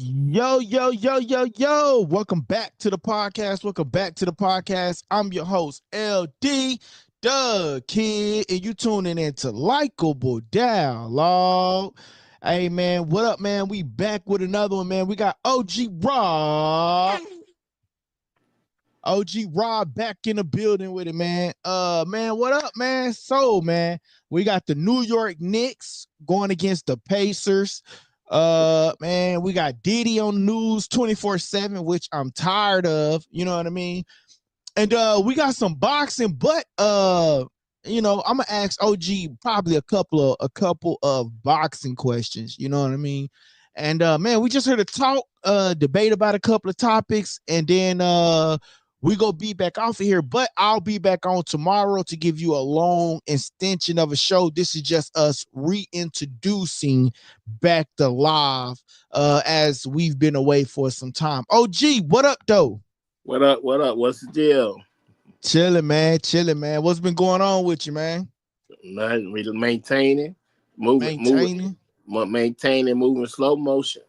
Yo, yo, yo, yo, yo. Welcome back to the podcast. Welcome back to the podcast. I'm your host, LD, Doug Kid, and you tuning into Likeable Dialogue. Hey, man, what up, man? We back with another one, man. We got OG Rob. OG Rob back in the building with it, man. Man, what up, man? So, man, we got the New York Knicks going against the Pacers. Man, we got Diddy on the news 24/7, which I'm tired of, you know what I mean? And we got some boxing, but I'm gonna ask OG probably a couple of boxing questions, you know what I mean? And man, we just heard a talk, debate about a couple of topics, and then we go be back off of here, but I'll be back on tomorrow to give you a long extension of a show. This is just us reintroducing back to live as we've been away for some time. OG, what up, though? What up? What up? What's the deal? Chilling, man. Chilling, man. What's been going on with you, man? Nothing. We maintaining, moving, moving slow motion.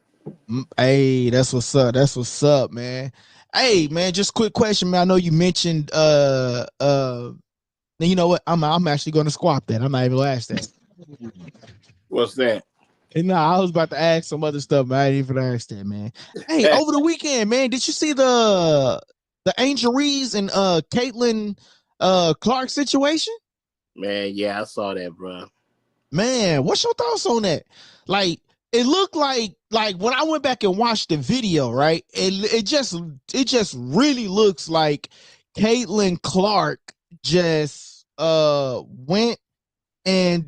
Hey, that's what's up. That's what's up, man. Hey, man, just quick question, man. I know you mentioned you know what? I'm actually gonna squat that. I'm not even gonna ask that. What's that? And no, I was about to ask some other stuff, but I didn't even ask that, man. Hey, over the weekend, man, did you see the Angel Reese and Caitlin Clark situation? Man, yeah, I saw that, bro. Man, what's your thoughts on that? Like, it looked like when I went back and watched the video, right? It just really looks like Caitlin Clark just went and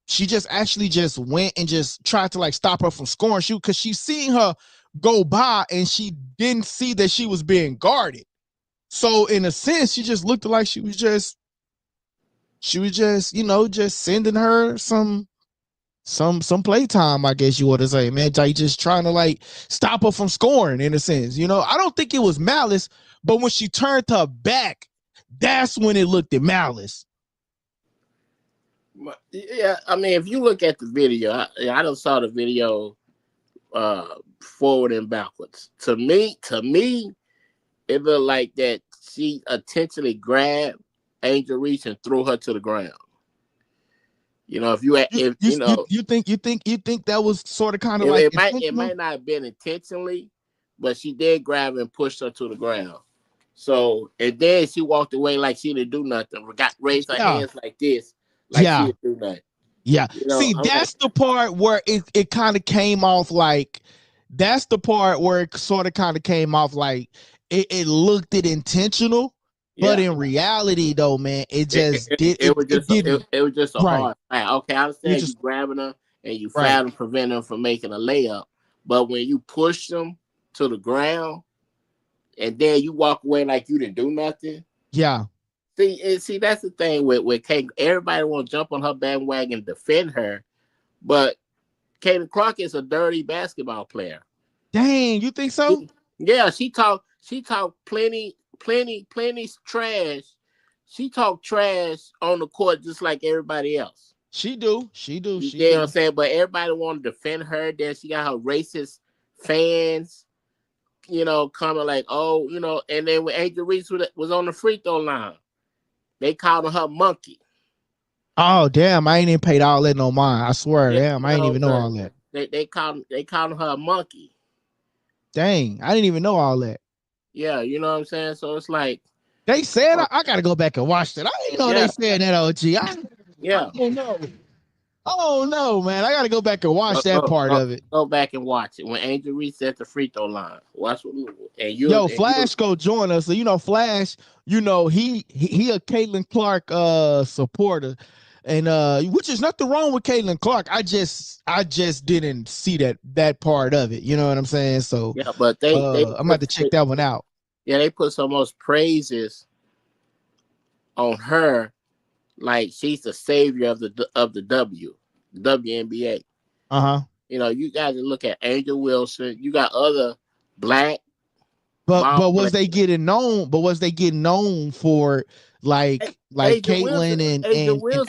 she just actually just went and just tried to like stop her from scoring shoot because she seen her go by and she didn't see that she was being guarded. So in a sense, she just looked like she was just just sending her some playtime, I guess you would say, man. Like just trying to like stop her from scoring in a sense. I don't think it was malice, but when she turned her back, that's when it looked at malice. Yeah, I mean, if you look at the video, I don't saw the video forward and backwards. To me, it looked like that she intentionally grabbed Angel Reese and threw her to the ground. If you think that was sort of kind of like it might not have been intentionally, but she did grab and push her to the ground. So and then she walked away like she didn't do nothing. Raised her hands like this. Like she didn't do nothing. Yeah. See, that's the part where it kind of came off like that's the part where it sort of kind of came off like it looked intentional, but in reality though, man, it was just a hard foul. Okay, I understand you grabbing her and you fouled and prevent them from making a layup, but when you push them to the ground and then you walk away like you didn't do nothing. Yeah. See, that's the thing with Kate. Everybody want to jump on her bandwagon and defend her, but Caitlin Clark is a dirty basketball player. Dang, you think so? Yeah, she talked plenty trash. She talked trash on the court just like everybody else. She do. You know what I'm saying? But everybody want to defend her. Then she got her racist fans, coming like, oh, and then when Angel Reese was on the free throw line, they called her monkey. Oh damn! I ain't even paid all that no mind. I swear, damn, I didn't even know all that. They called her a monkey. Dang, I didn't even know all that. Yeah, you know what I'm saying. So it's like they said I gotta go back and watch that. I didn't know they said that. OG. I don't know. Oh no, man! I gotta go back and watch that part of it. Go back and watch it when Angel Reese at the free throw line. Watch Flash go join us. So Flash. He a Caitlin Clark supporter, and which is nothing wrong with Caitlin Clark. I just didn't see that part of it. You know what I'm saying? So yeah, but they I'm about to check that one out. Yeah, they put so much praises on her. Like she's the savior of the WNBA. You got to look at Angel Wilson. You got other black. But was they getting known? But was they getting known for like Caitlin and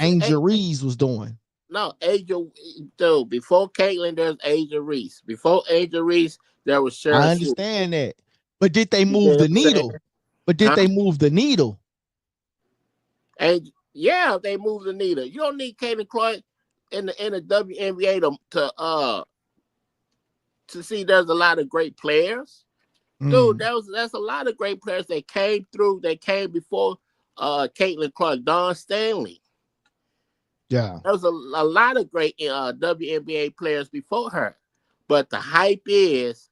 Angel Reese was doing? no, Angel, dude. Before Caitlyn, there's Angel Reese. Before Angel Reese, there was I Cheryl Swoop. understand that. But did they You know move what the I'm saying? needle? But did Huh? they move the needle? And yeah, they moved the needle. You don't need Caitlyn Clark in the WNBA to see there's a lot of great players. Dude, that's a lot of great players that came through, that came before Caitlyn Clark, Don Stanley. Yeah. There was a lot of great WNBA players before her. But the hype is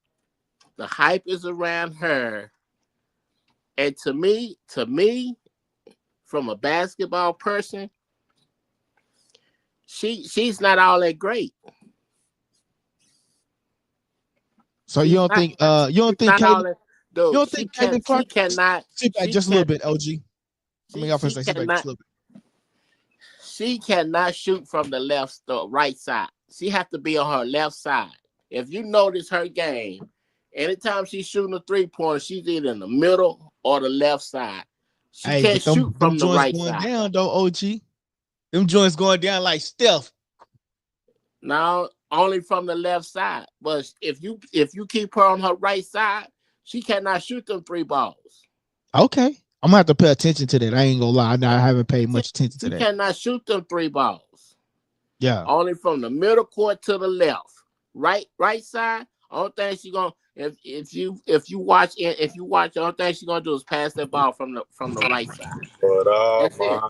around her. And to me, from a basketball person, she's not all that great. So you don't think Not all Caitlyn that. you Dude, don't think Caitlyn she Clark cannot. sit back She just a can. little bit, OG? I mean, y'all finna say sit back just a little bit. She cannot shoot from the left or right side. She has to be on her left side. If you notice her game, anytime she's shooting a 3-pointer, she's either in the middle or the left side. She Hey, can't but shoot them from the joints right going side. down though, OG. Them joints going down like Steph. No, only from the left side. But if you keep her on her right side, she cannot shoot them 3 balls. Okay. I'm gonna have to pay attention to that. I ain't gonna lie. I haven't paid much attention to She that. cannot shoot them 3 balls. Yeah. Only from the middle court to the left. Right side. Only thing she gonna if you watch, the only thing she gonna do is pass that ball from the right side. What up, That's it. man?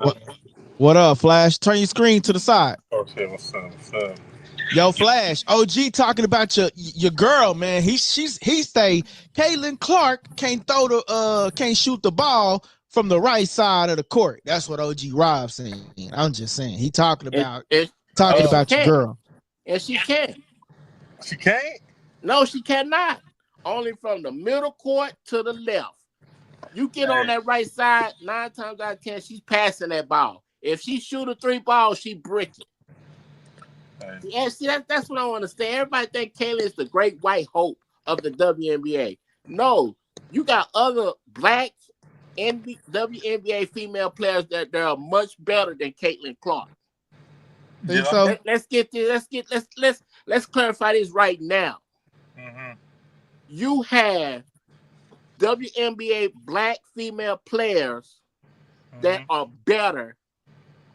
What up, Flash? Turn your screen to the side. Okay, what's up? What's up? Yo, Flash, OG talking about your girl, man. He say Caitlyn Clark can't shoot the ball from the right side of the court. That's what OG Rob saying. I'm just saying. He talking about your girl. And she can't. She can't? No, she cannot. Only from the middle court to the left. You get on that right side, 9 times out of 10, she's passing that ball. If she shoot a 3 ball, she brick it. Yeah, see, that's what I want to say. Everybody think Caitlyn is the great white hope of the WNBA. No, you got other black WNBA female players that are much better than Caitlyn Clark. Think so? Let's clarify this right now. Mm-hmm. You have WNBA black female players that are better,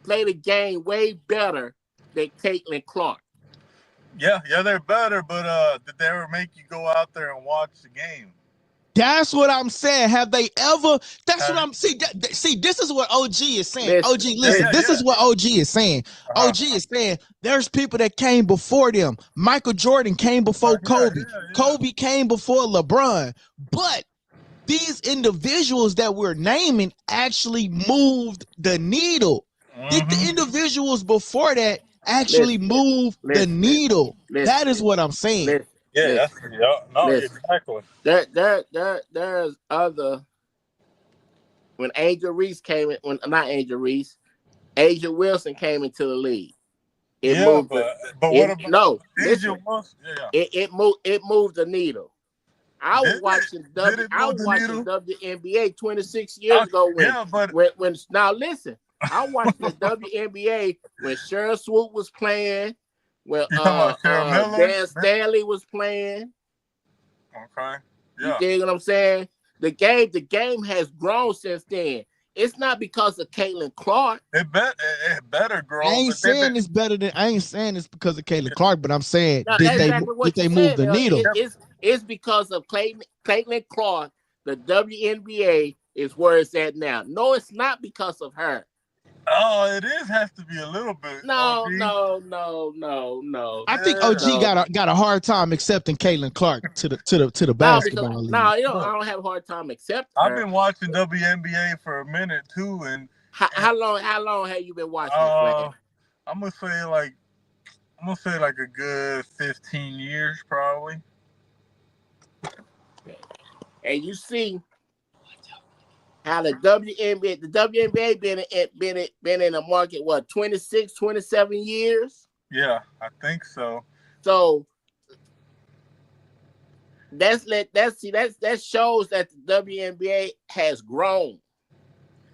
play the game way better than Caitlyn Clark. Yeah, they're better, but did they ever make you go out there and watch the game? That's what I'm saying. Have they ever? That's what I'm see. This is what OG is saying. OG, listen. This is what OG is saying. OG is saying there's people that came before them. Michael Jordan came before Kobe. Kobe came before LeBron. But these individuals that we're naming actually moved the needle. Did the individuals before that actually move the needle? That is what I'm saying. Exactly. There's other. When Angel Reese came in, not Angel Reese, Asia Wilson came into the league. It moved. What about Angel Wilson? It moved the needle. I was watching WNBA 26 years ago when now listen, I watched the WNBA when Cheryl Swoop was playing, when Dan Stanley was playing. Okay. Yeah. You dig what I'm saying? The game has grown since then. It's not because of Caitlyn Clark. It better grow. I ain't saying it's because of Caitlyn Clark, but I'm saying did they move the needle? It's because of Caitlyn Clark. The WNBA is where it's at now. No, it's not because of her. Oh, it has to be a little bit. No. I think OG got a hard time accepting Caitlyn Clark to the basketball league. I don't have a hard time accepting her. I've been watching WNBA for a minute too, and how long have you been watching it? I'm gonna say like a good 15 years probably. And you see how the WNBA been in the market, what, 26, 27 years? Yeah, I think so. So that shows that the WNBA has grown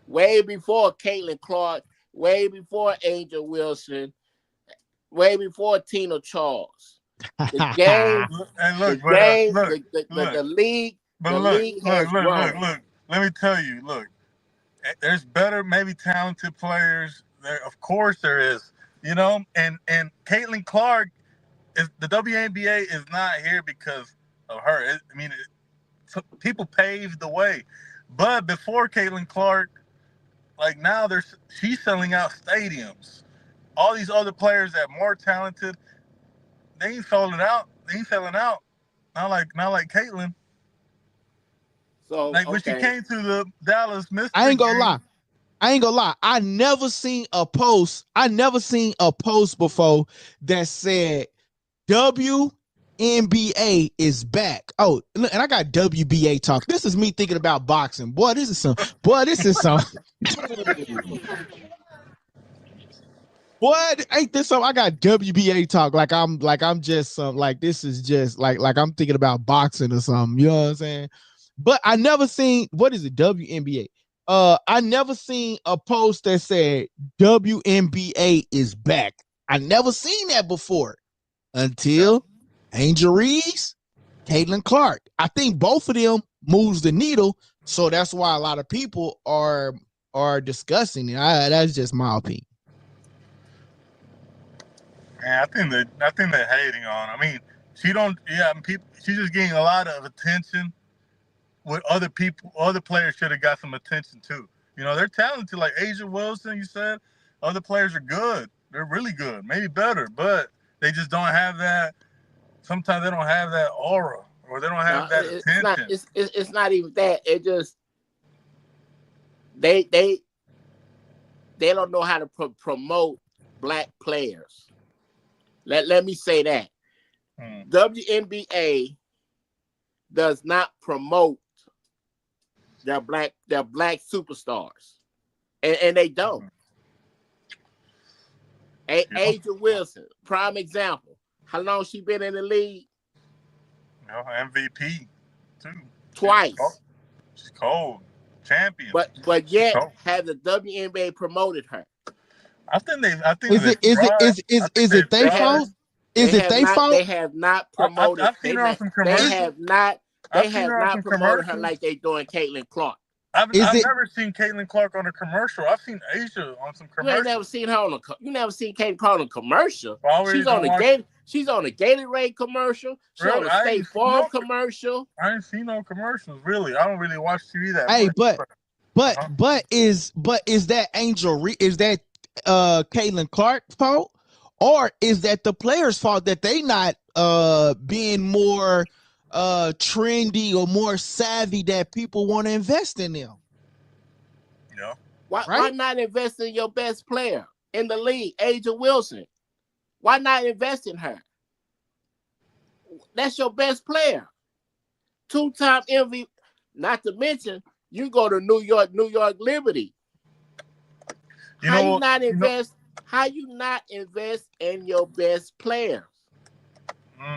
way before Caitlyn Clark, way before Angel Wilson. way before Tina Charles. The game, And look, the game, look, the league, but the look, league has grown. look. Let me tell you, look, there's better, maybe talented players. There, of course, there is. You know, and Caitlin Clark is the WNBA is not here because of her. People paved the way, but before Caitlin Clark, like now, she's selling out stadiums. All these other players that are more talented, they ain't selling out. They ain't selling out. Not like Caitlin. So Like when she came to the Dallas Mystery I ain't gonna game, lie. I never seen a post before that said WNBA is back. Oh, and I got WBA talk. This is me thinking about boxing. Boy, this is some. Boy, ain't this some? I got WBA talk. Like I'm just some. Like this is just like I'm thinking about boxing or something. You know what I'm saying? But I never seen, what is it? WNBA. I never seen a post that said WNBA is back. I never seen that before until Angel Reese, Caitlin Clark. I think both of them moves the needle, so that's why a lot of people are discussing it. That's just my opinion. Yeah, I think they're hating on. I mean, she don't. Yeah, she's just getting a lot of attention. With other people, other players should have got some attention too. You know, they're talented, like Asia Wilson. You said other players are good. They're really good, maybe better, but they just don't have that. Sometimes they don't have that aura, or they don't have that attention. It's not even that. It just they don't know how to promote black players. Let me say that. WNBA does not promote their black superstars, and they don't. Asia Wilson, prime example. How long she been in the league? You know, MVP too. Twice. She's cold. Champion. But yet has the WNBA promoted her? I think is it their fault? Is it their fault? They have not promoted. I've seen her on some commercials. They have not promoted her like they doing Caitlin Clark. I've never seen Caitlin Clark on a commercial. I've seen Asia on some commercials. You ain't never seen her you never seen Caitlin Clark on a commercial. She's on a Gatorade commercial. She's on a State Farm commercial. I ain't seen no commercials, really. I don't really watch TV that much. But is that is that Caitlin Clark's fault? Or is that the players' fault that they not being more trendy or more savvy that people want to invest in them? Yeah. Why not invest in your best player in the league, Asia Wilson? Why not invest in her? That's your best player. 2-time MVP. Not to mention, you go to New York Liberty. How you not invest in your best players?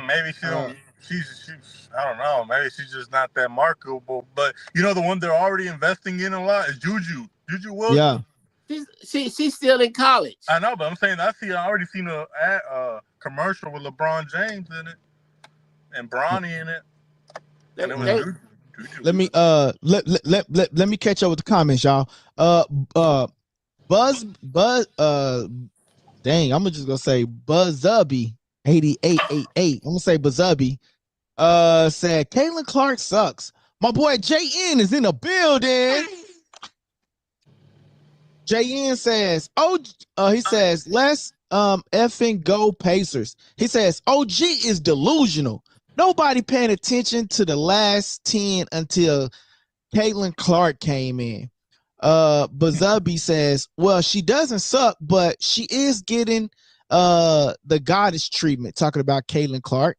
Maybe she don't. She's I don't know. Maybe she's just not that marketable. But you know, the one they're already investing in a lot is Juju Wilson. Yeah. She's still in college. I know, but I'm saying I already seen a commercial with LeBron James in it and Bronny in it. And it was Juju. Let me catch up with the comments, y'all. Buzz dang, I'm just gonna say Buzzubby 8888. I'm gonna say Buzzubby said Caitlin Clark sucks. My boy JN is in the building. JN says, he says, let's effing go Pacers. He says OG is delusional. Nobody paying attention to the last 10 until Caitlin Clark came in. Bazabi says, well, she doesn't suck, but she is getting the goddess treatment, talking about Caitlin Clark.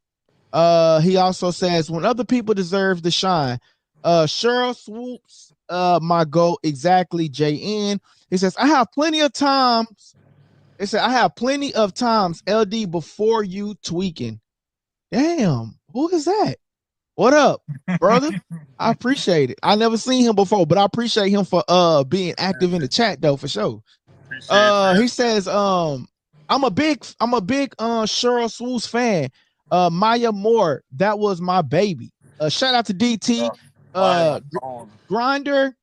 He also says, when other people deserve the shine, Cheryl Swoops, my goal, exactly, JN. He says, I have plenty of times LD before you tweaking. Damn, who is that? What up, brother? I appreciate it. I never seen him before, but I appreciate him for being active in the chat though, for sure. He says, I I'm a big Cheryl Swoops fan. Maya Moore, that was my baby. Shout out to DT. Grinder,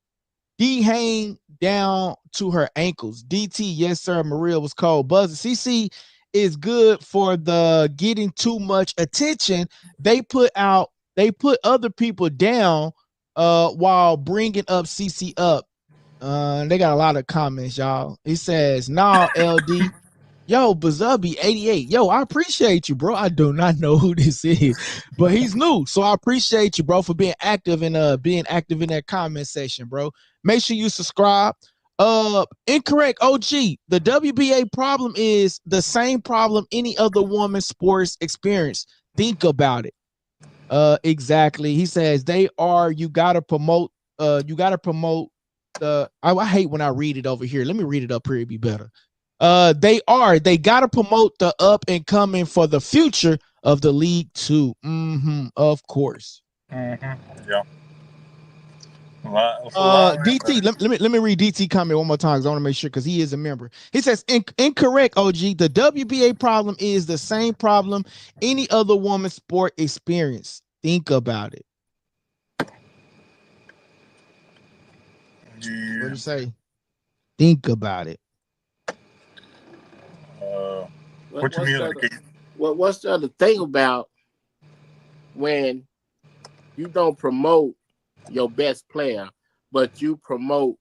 D hang down to her ankles. DT, yes, sir. Maria was cold. Buzz CC is good for the getting too much attention. They put other people down while bringing up CC up. They got a lot of comments, y'all. He says, nah, LD. Yo, Bazubby 88. Yo, I appreciate you, bro. I do not know who this is, but he's new. So I appreciate you, bro, for being active in that comment section, bro. Make sure you subscribe. Incorrect OG. The WBA problem is the same problem any other woman sports experience. Think about it. Exactly. He says you gotta promote the I hate when I read it over here. Let me read it up here, it'd be better. They gotta promote the up and coming for the future of the league too. Of course. Yeah. DT, let me read DT comment one more time because I want to make sure because he is a member. He says incorrect, OG. The WBA problem is the same problem any other woman sport experience. Think about it. Yeah. What do you say? Think about it. What you mean? What's the other thing about when you don't promote your best player, but you promote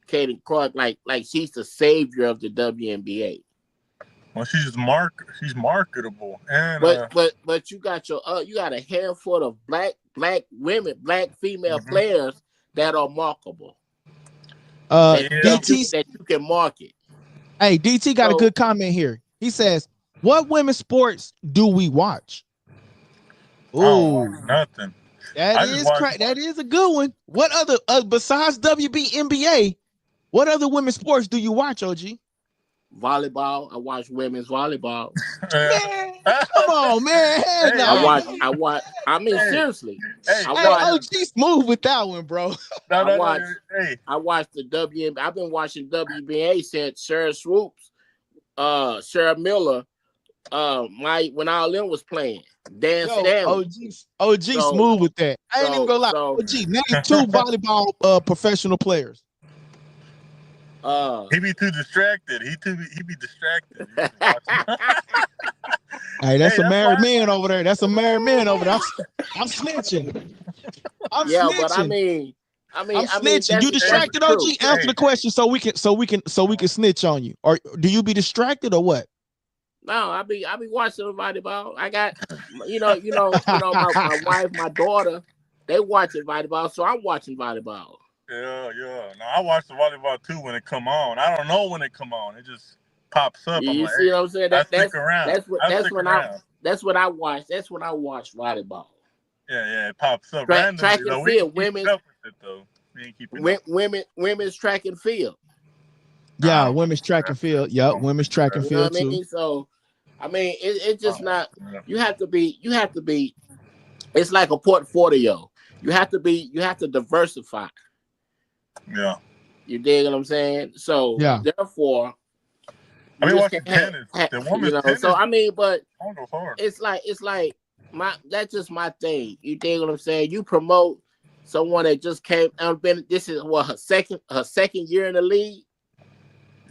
Caitlin Clark like she's the savior of the WNBA? Well, she's marketable, and but you got a handful of black female players that are marketable. That you can market. Hey, DT got a good comment here. He says, "What women's sports do we watch?" Oh, nothing. That is a good one. What other besides WNBA? What other women's sports do you watch, OG? Volleyball. I watch women's volleyball. Man, come on, man. Hey, I watch. I mean, seriously. OG smooth with that one, bro. I watched the WNBA. I've been watching WNBA since Sarah Swoops, Sarah Miller, when all them was playing. Dan Stanley. OG smooth with that. I ain't even gonna lie. OG, name 2 volleyball professional players. He be too distracted. He be distracted. Hey, that's a married man over there. That's a married man over there. I'm snitching. I'm snitching. But I mean, I'm snitching. You distracted, OG? Answer the question so we can snitch on you. Or do you be distracted or what? No, I be watching volleyball. I got my wife, my daughter, they watching volleyball, so I'm watching volleyball. Yeah. No, I watch the volleyball too when it come on. I don't know when it come on. It just pops up. You see what I'm saying? That's what I watch. That's when I watch volleyball. Yeah, it pops up. Track and field, women's track and field. Yeah, women's track and field. Yep, women's track and field too. I mean? So, I mean, it's just not. You have to be. It's like a portfolio. You have to diversify. Yeah. You dig what I'm saying? So therefore, I mean, watching tennis. The women's tennis. So I mean, but it's like that's just my thing. You dig what I'm saying? You promote someone that just came and this is her second year in the league.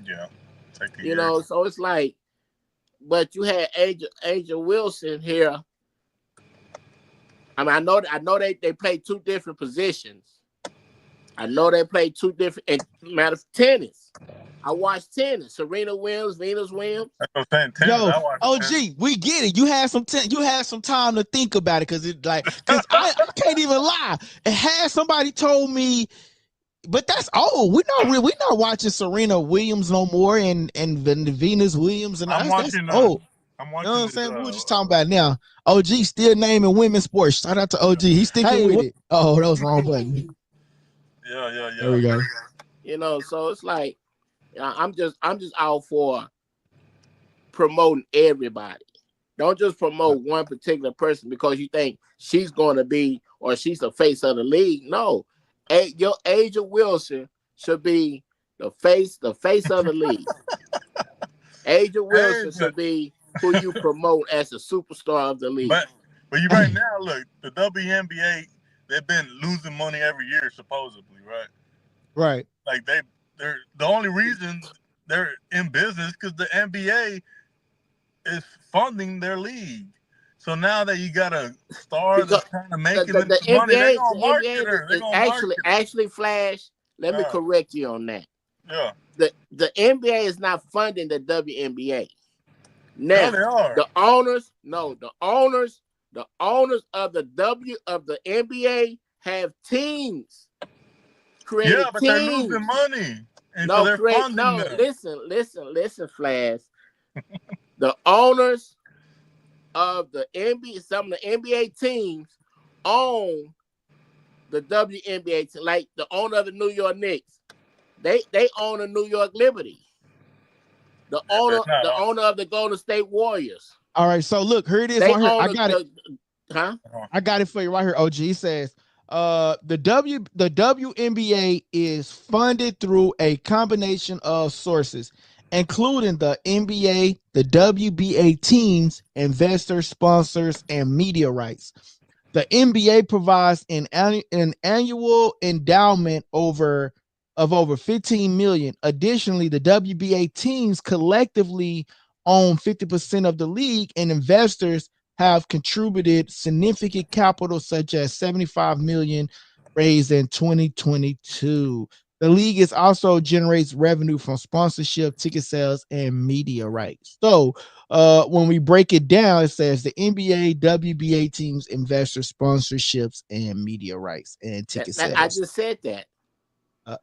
Yeah. So it's like, but you had Angel Wilson here. I mean, I know they play 2 different positions. I know they play 2 different. And matter of tennis, I watch tennis. Serena Williams, Venus Williams. That's what I'm saying. Tennis, OG, we get it. You had some time to think about it because I can't even lie. It had somebody told me, but that's old. We're not watching Serena Williams no more and Venus Williams and that's old. I'm You watching. know what I'm saying? We were just talking about it now. OG still naming women's sports. Shout out to OG. He's sticking with it. Oh, that was the wrong button. Yeah. There we go. So it's like I'm just out for promoting everybody. Don't just promote one particular person because you think she's going to be or she's the face of the league. No, your Angel Wilson should be the face of the league. Agent Wilson should be who you promote as the superstar of the league. But you right now, look, the WNBA, they've been losing money every year, supposedly, right? Right. Like they're the only reason they're in business because the NBA is funding their league. So now that you got a star that's kind of making the money, NBA, they're gonna market her. They're gonna actually, Flash. Let me correct you on that. Yeah. The NBA is not funding the WNBA. Now, they are. the owners of the NBA have teams. Yeah, but they're losing money. And so they're funding them. Listen, Flash. The owners of the NBA, some of the NBA teams own the WNBA, like the owner of the New York Knicks. They own the New York Liberty. The owner of the Golden State Warriors. All right, so look, here it is right here. I got it. I got it for you right here, OG. It says the WNBA is funded through a combination of sources, including the NBA, the WBA teams, investors, sponsors, and media rights. The NBA provides an annual endowment of over 15 million. Additionally, the WBA teams collectively own 50% of the league, and investors have contributed significant capital, such as 75 million raised in 2022. The league is also generates revenue from sponsorship, ticket sales, and media rights. So when we break it down, it says the NBA, WBA teams, investors, sponsorships, and media rights and ticket sales. I just said that.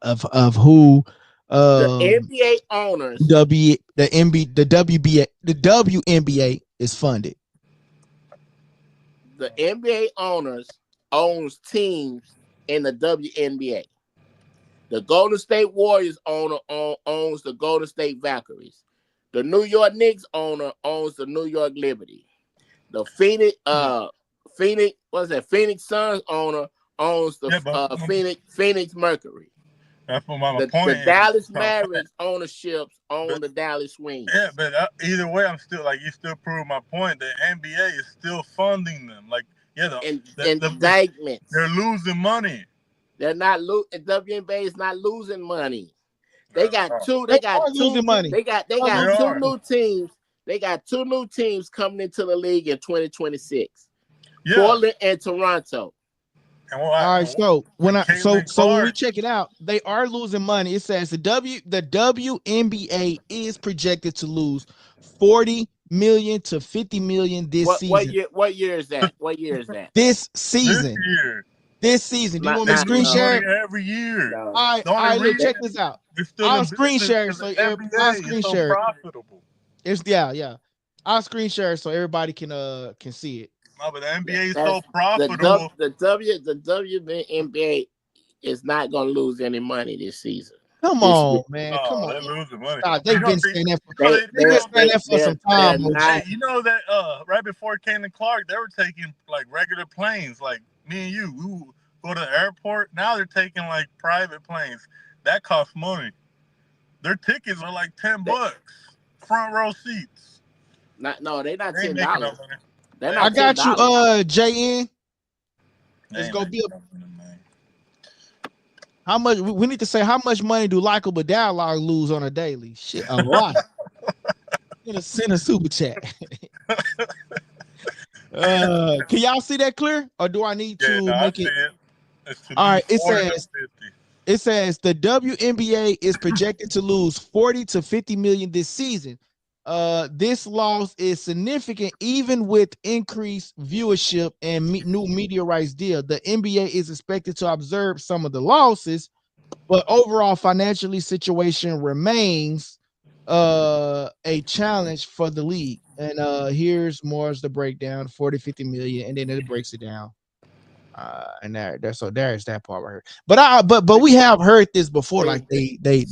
Of who the NBA owners, the WNBA is funded. The NBA owns teams in the WNBA. The Golden State Warriors owns the Golden State Valkyries. The New York Knicks owner owns the New York Liberty. The Phoenix Suns owner owns the Phoenix Mercury. That's what my point is. The Dallas Mavericks ownerships own the Dallas Wings. Yeah, but either way, I'm still you still prove my point. The NBA is still funding them. Indictments. They're losing money. They're not WNBA is not losing money. They got two. They got losing money. They got two new teams. They got two new teams coming into the league in 2026. Yeah. Portland and Toronto. All right, so when we check it out, they are losing money. It says the WNBA is projected to lose 40 million to 50 million this season. What year is that? This season. This season. Do you want me to screen share? Every year. No. All right, look, check this out. I'll screen share I'll screen share. Yeah. I'll screen share so everybody can see it. No, but the NBA is so profitable. The WNBA is not going to lose any money this season. Come on, man. Come on. They're losing money. They've been saying that for some time. You know that right before Caitlin Clark, they were taking like regular planes, like me and you. We go to the airport. Now they're taking like private planes. That costs money. Their tickets are like $10. Front row seats. They're not $10. I got you, JN. It's gonna be how much we need to say. How much money do LikeableDialogue lose on a daily? Shit, a lot. Gonna send a super chat. Can y'all see that clear, or do I need to make it? All right, it says the WNBA is projected to lose 40 to 50 million this season. This loss is significant even with increased viewership and new media rights deal. The NBA is expected to absorb some of the losses, but overall financially situation remains a challenge for the league. And here's more as the breakdown: 40-50 million, and then it breaks it down. And there's that part right here. But we have heard this before. Like they do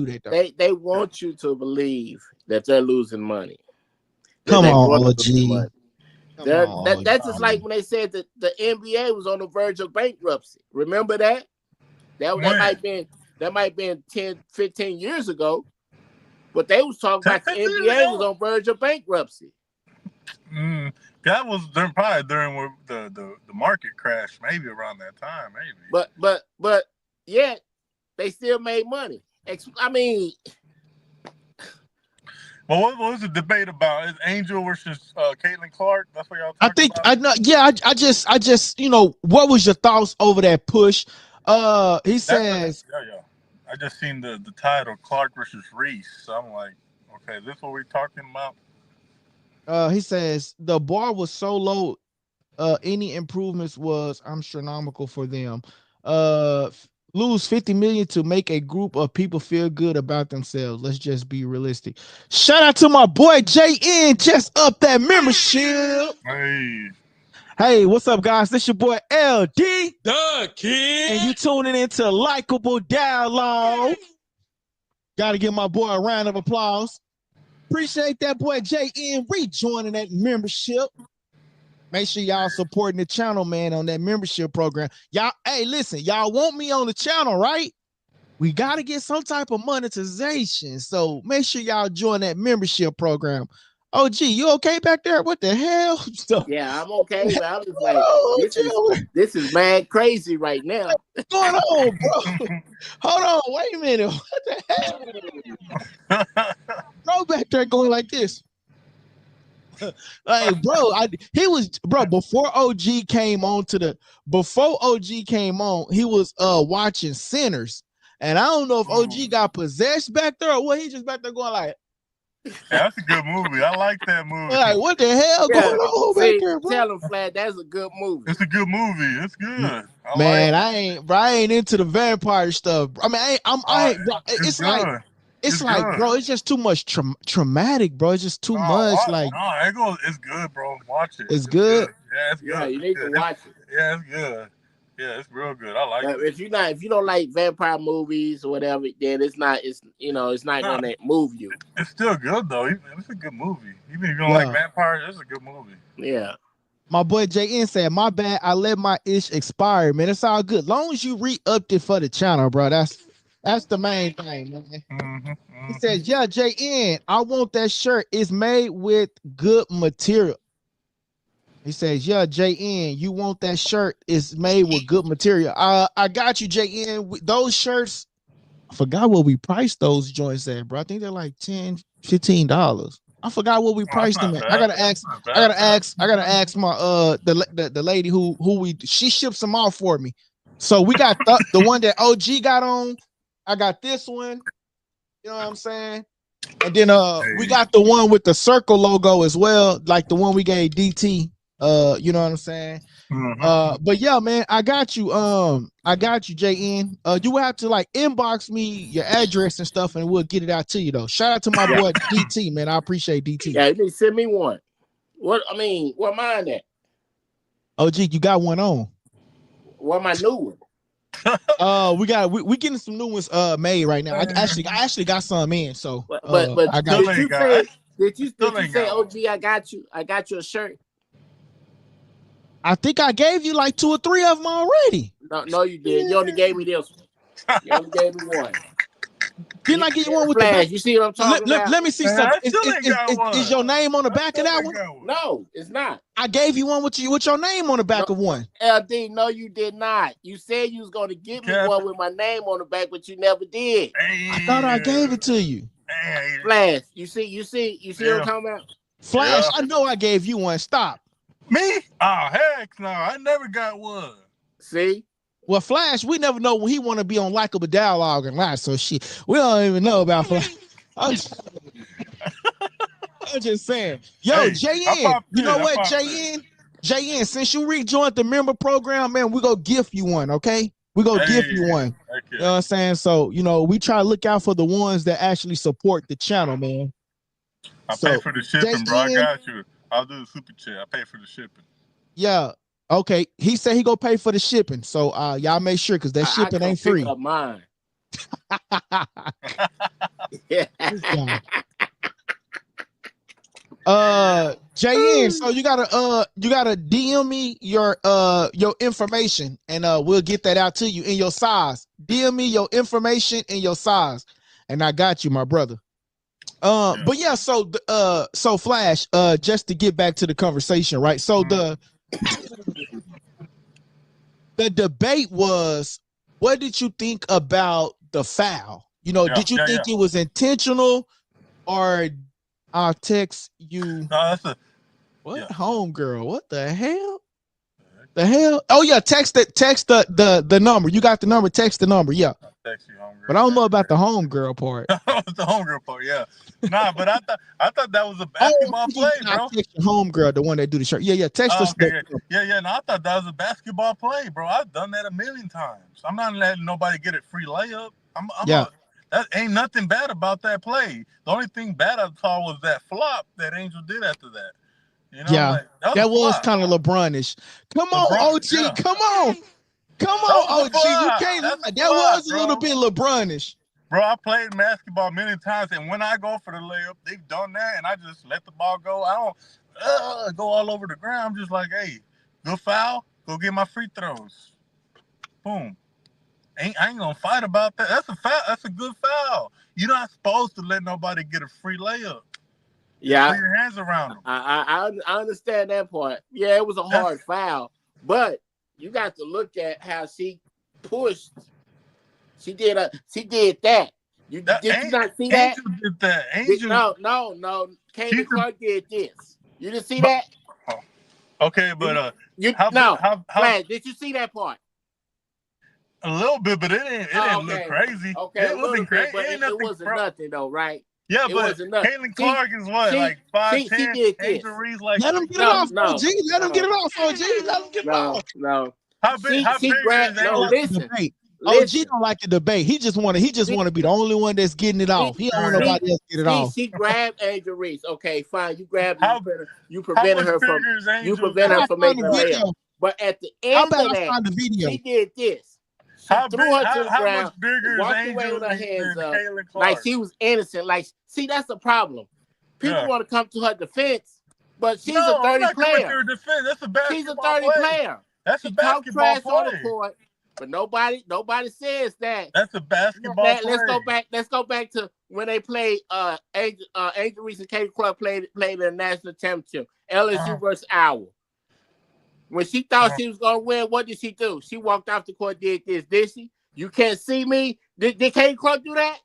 that though. They want you to believe that they're losing money. Come on, OG. That's just like when they said that the NBA was on the verge of bankruptcy. Remember that? That might have been 10, 15 years ago. But they was talking about the NBA was on verge of bankruptcy. That was probably during the market crash, maybe around that time, maybe. But yet they still made money. I mean, well, what was the debate about? Is Angel versus Caitlin Clark? That's what y'all talking about? I know. Yeah, I just what was your thoughts over that push? He says, yeah. I just seen the title Clark versus Reese. So I'm like, okay, this what we're talking about? He says the bar was so low. Any improvements was astronomical for them. Lose 50 million to make a group of people feel good about themselves. Let's just be realistic. Shout out to my boy JN, just up that membership. Hey, what's up, guys? This your boy LD, the kid, and you tuning into Likeable Dialogue. Gotta give my boy a round of applause. Appreciate that boy JN rejoining that membership. Make sure y'all supporting the channel, man, on that membership program. Y'all, hey, listen, y'all want me on the channel, right? We got to get some type of monetization. So make sure y'all join that membership program. Oh, gee, you okay back there? What the hell? Yeah, I'm okay, but I was like, this is mad crazy right now. What's going on, bro? Hold on, wait a minute. What the hell? Bro back there going like this. Like, bro, before OG came on, he was watching Sinners, and I don't know if OG got possessed back there or what. He just back there going like, that's a good movie. I like that movie. Like, what the hell going on back there, bro? Tell him, Flat, that's a good movie. It's a good movie. It's good. I ain't into the vampire stuff. I mean, it's like, bro, it's just too much traumatic, bro. It's just too much. It's good, bro. Watch it. It's good. Yeah, it's good. Yeah, you need to watch it. Yeah, it's good. Yeah, it's real good. I like it. If you don't like vampire movies or whatever, then it's not gonna move you. It's still good though. It's a good movie. Even if you don't like vampires, it's a good movie. Yeah. My boy JN said, "My bad, I let my ish expire, man. It's all good. Long as you re-upped it for the channel, bro. That's the main thing, man." He says, "Yeah, JN, I want that shirt. It's made with good material." He says, "Yeah, JN, you want that shirt? It's made with good material." I got you, JN. Those shirts, I forgot what we priced those joints at, bro. I think they're like $10, $15. I forgot what we priced them at. I gotta ask my the lady who she ships them off for me. So we got the one that OG got on. I got this one. You know what I'm saying? And then we got the one with the circle logo as well, like the one we gave DT. You know what I'm saying? But yeah, man, I got you, JN. You will have to like inbox me your address and stuff, and we'll get it out to you though. Shout out to my boy DT, man. I appreciate DT. Yeah, you need to send me one. Where mine at? Oh, gee, you got one on. Where my new one? We getting some new ones made right now. I actually got some in. So but I got did you say OG, I got you a shirt? I think I gave you like 2 or 3 of them already. No, you did. You only gave me this one. You only gave me one. Didn't I get you one with Flash, the back? You see what I'm talking about? Let me see something. Is your name on the back of that one? No, it's not. I gave you one with your name on the back of one. LD, no, you did not. You said you was going to give me one with my name on the back, but you never did. I thought I gave it to you. Flash, you see what I'm talking about? Flash, I know I gave you one. Stop. Me? Oh, heck no. I never got one. See? Well, Flash, we never know when he want to be on Likeable Dialogue and lie. So we don't even know about Flash. I'm just saying. Yo, JN, you know what, JN, since you rejoined the member program, man, we go gift you one, okay? We go gift you one. Okay. You know what I'm saying? So, we try to look out for the ones that actually support the channel, man. I pay for the shipping, bro. I got you. I'll do the super chat. I pay for the shipping. Yeah. Okay. He said he go pay for the shipping. So y'all make sure because that shipping ain't free. Pick up mine. JN, so you gotta DM me your information and we'll get that out to you in your size. DM me your information and your size. And I got you, my brother. But yeah, so Flash, just to get back to the conversation, right? So the debate was, what did you think about the foul? You know, did you think it was intentional, or I'll text you? No, that's a homegirl? What the hell? The hell? Oh yeah, text the number. You got the number? Text the number. Yeah. I'll text you, homegirl. But I don't know about the homegirl part. The homegirl part, yeah. Nah, but I thought that was a basketball play, bro. Text your homegirl, the one that do the shirt. Yeah. Text us. Okay, yeah. No, I thought that was a basketball play, bro. I've done that a million times. I'm not letting nobody get a free layup. That ain't nothing bad about that play. The only thing bad I saw was that flop that Angel did after that. You know, yeah, that was kind of LeBron-ish. Come on, OG. Come on, OG. You can't. That was a little bit LeBron-ish. Bro, I played basketball many times, and when I go for the layup, they've done that, and I just let the ball go. I don't go all over the ground. I'm just like, hey, good foul, go get my free throws. Boom. I ain't gonna fight about that. That's a foul. That's a good foul. You're not supposed to let nobody get a free layup. Yeah, put your hands around them. I understand that part. Yeah, it was a hard foul, but you got to look at how she pushed. She did that. Did you not see that? Angel did that. Angel. No. Katie Clark did this. You didn't see that? Okay, but Flash, did you see that part? A little bit, but it didn't look crazy. Okay, it wasn't crazy. But it wasn't nothing though, right? Yeah, but Caitlin Clark is what, like 5'10". Angel Reese, like let him get it off, OG. Let him get it off, OG. Let him get it off. No. How big is Angel? Listen. OG don't like the debate. He just want to be the only one that's getting it off. He don't want nobody else to get it off. She grabbed Angel Reese. Okay, fine. You grabbed her. You prevented her from making a layup. But at the end of that, she did this. She threw her to the ground, walked away with her hands up, like she was innocent. Like, see, that's the problem. People want to come to her defense, but she's a dirty player. That's a basketball She's a dirty player. That's a basketball play. On the court, but nobody says that. That's a basketball play. Let's go back to when they played. Angel Reese and Katie Clark played in the national championship. LSU versus Iowa. When she thought she was gonna win, what did she do? She walked off the court, did this, did she? You can't see me. Did Katie Clark do that?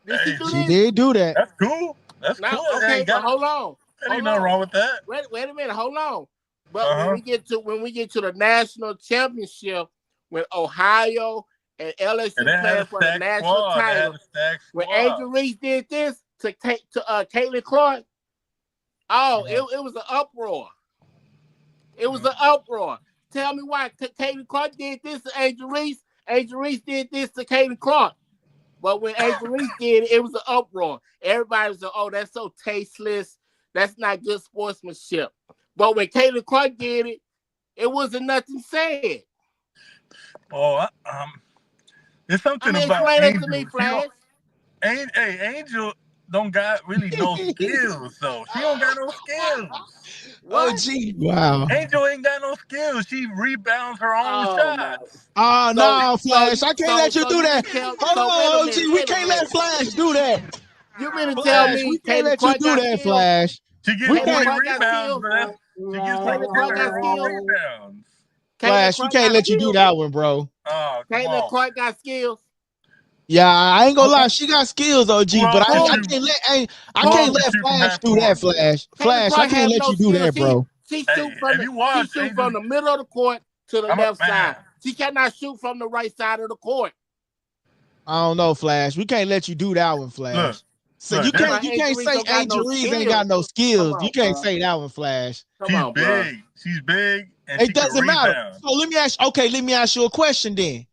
Did she do She did do that. That's cool. That's cool. Okay, but hold on. Ain't nothing wrong with that. Wait a minute, hold on. But when we get to the national championship, when Ohio and LSU playing for the national title, when Angel Reese did this to Caitlin Clark, it was an uproar. It was an uproar. Tell me why Caitlin Clark did this to Angel Reese. Angel Reese did this to Caitlin Clark. But when Angel Reese did it, it was an uproar. Everybody was like, oh, that's so tasteless. That's not good sportsmanship. But when Caitlin Clark did it, it wasn't nothing said. Oh, there's something about explain Angel. It to me, Flash. Angel don't got really no skills, though. She don't got no skills. Oh, gee, wow. Angel ain't got no skills. She rebounds her own shots. Oh, no, Flash. I can't let you do that. Hold on, OG. We can't let Flash do that. You mean to tell me we can't let you do that, Flash? She gets 40 rebounds, man. She gets 40 rebounds. Flash, we can't let you do that one, bro. Caitlin Clark got skills. Yeah, I ain't gonna lie, she got skills, OG, but I can't let Flash do that, Flash. Flash, I can't let you do that, bro. She shoot from the middle of the court to the left side. She cannot shoot from the right side of the court. I don't know, Flash. We can't let you do that one, Flash. So you can't say Angel Reese ain't got no skills. You can't say that one, Flash. She's big. And it doesn't matter. So let me ask you a question then.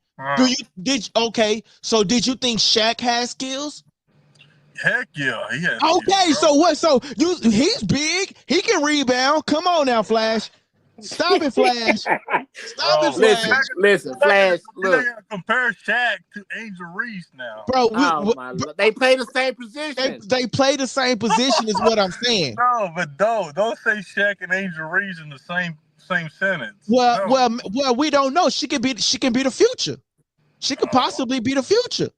So did you think Shaq has skills? Heck yeah, he has. Okay, so what? So he's big. He can rebound. Come on now, Flash. Stop it, Flash. Stop it, Flash. Listen, Flash. Look, compare Shaq to Angel Reese now, bro. They play the same position. They play the same position, is what I'm saying. No, but don't say Shaq and Angel Reese in the same sentence. Well, we don't know. She can be the future. She could possibly be the future.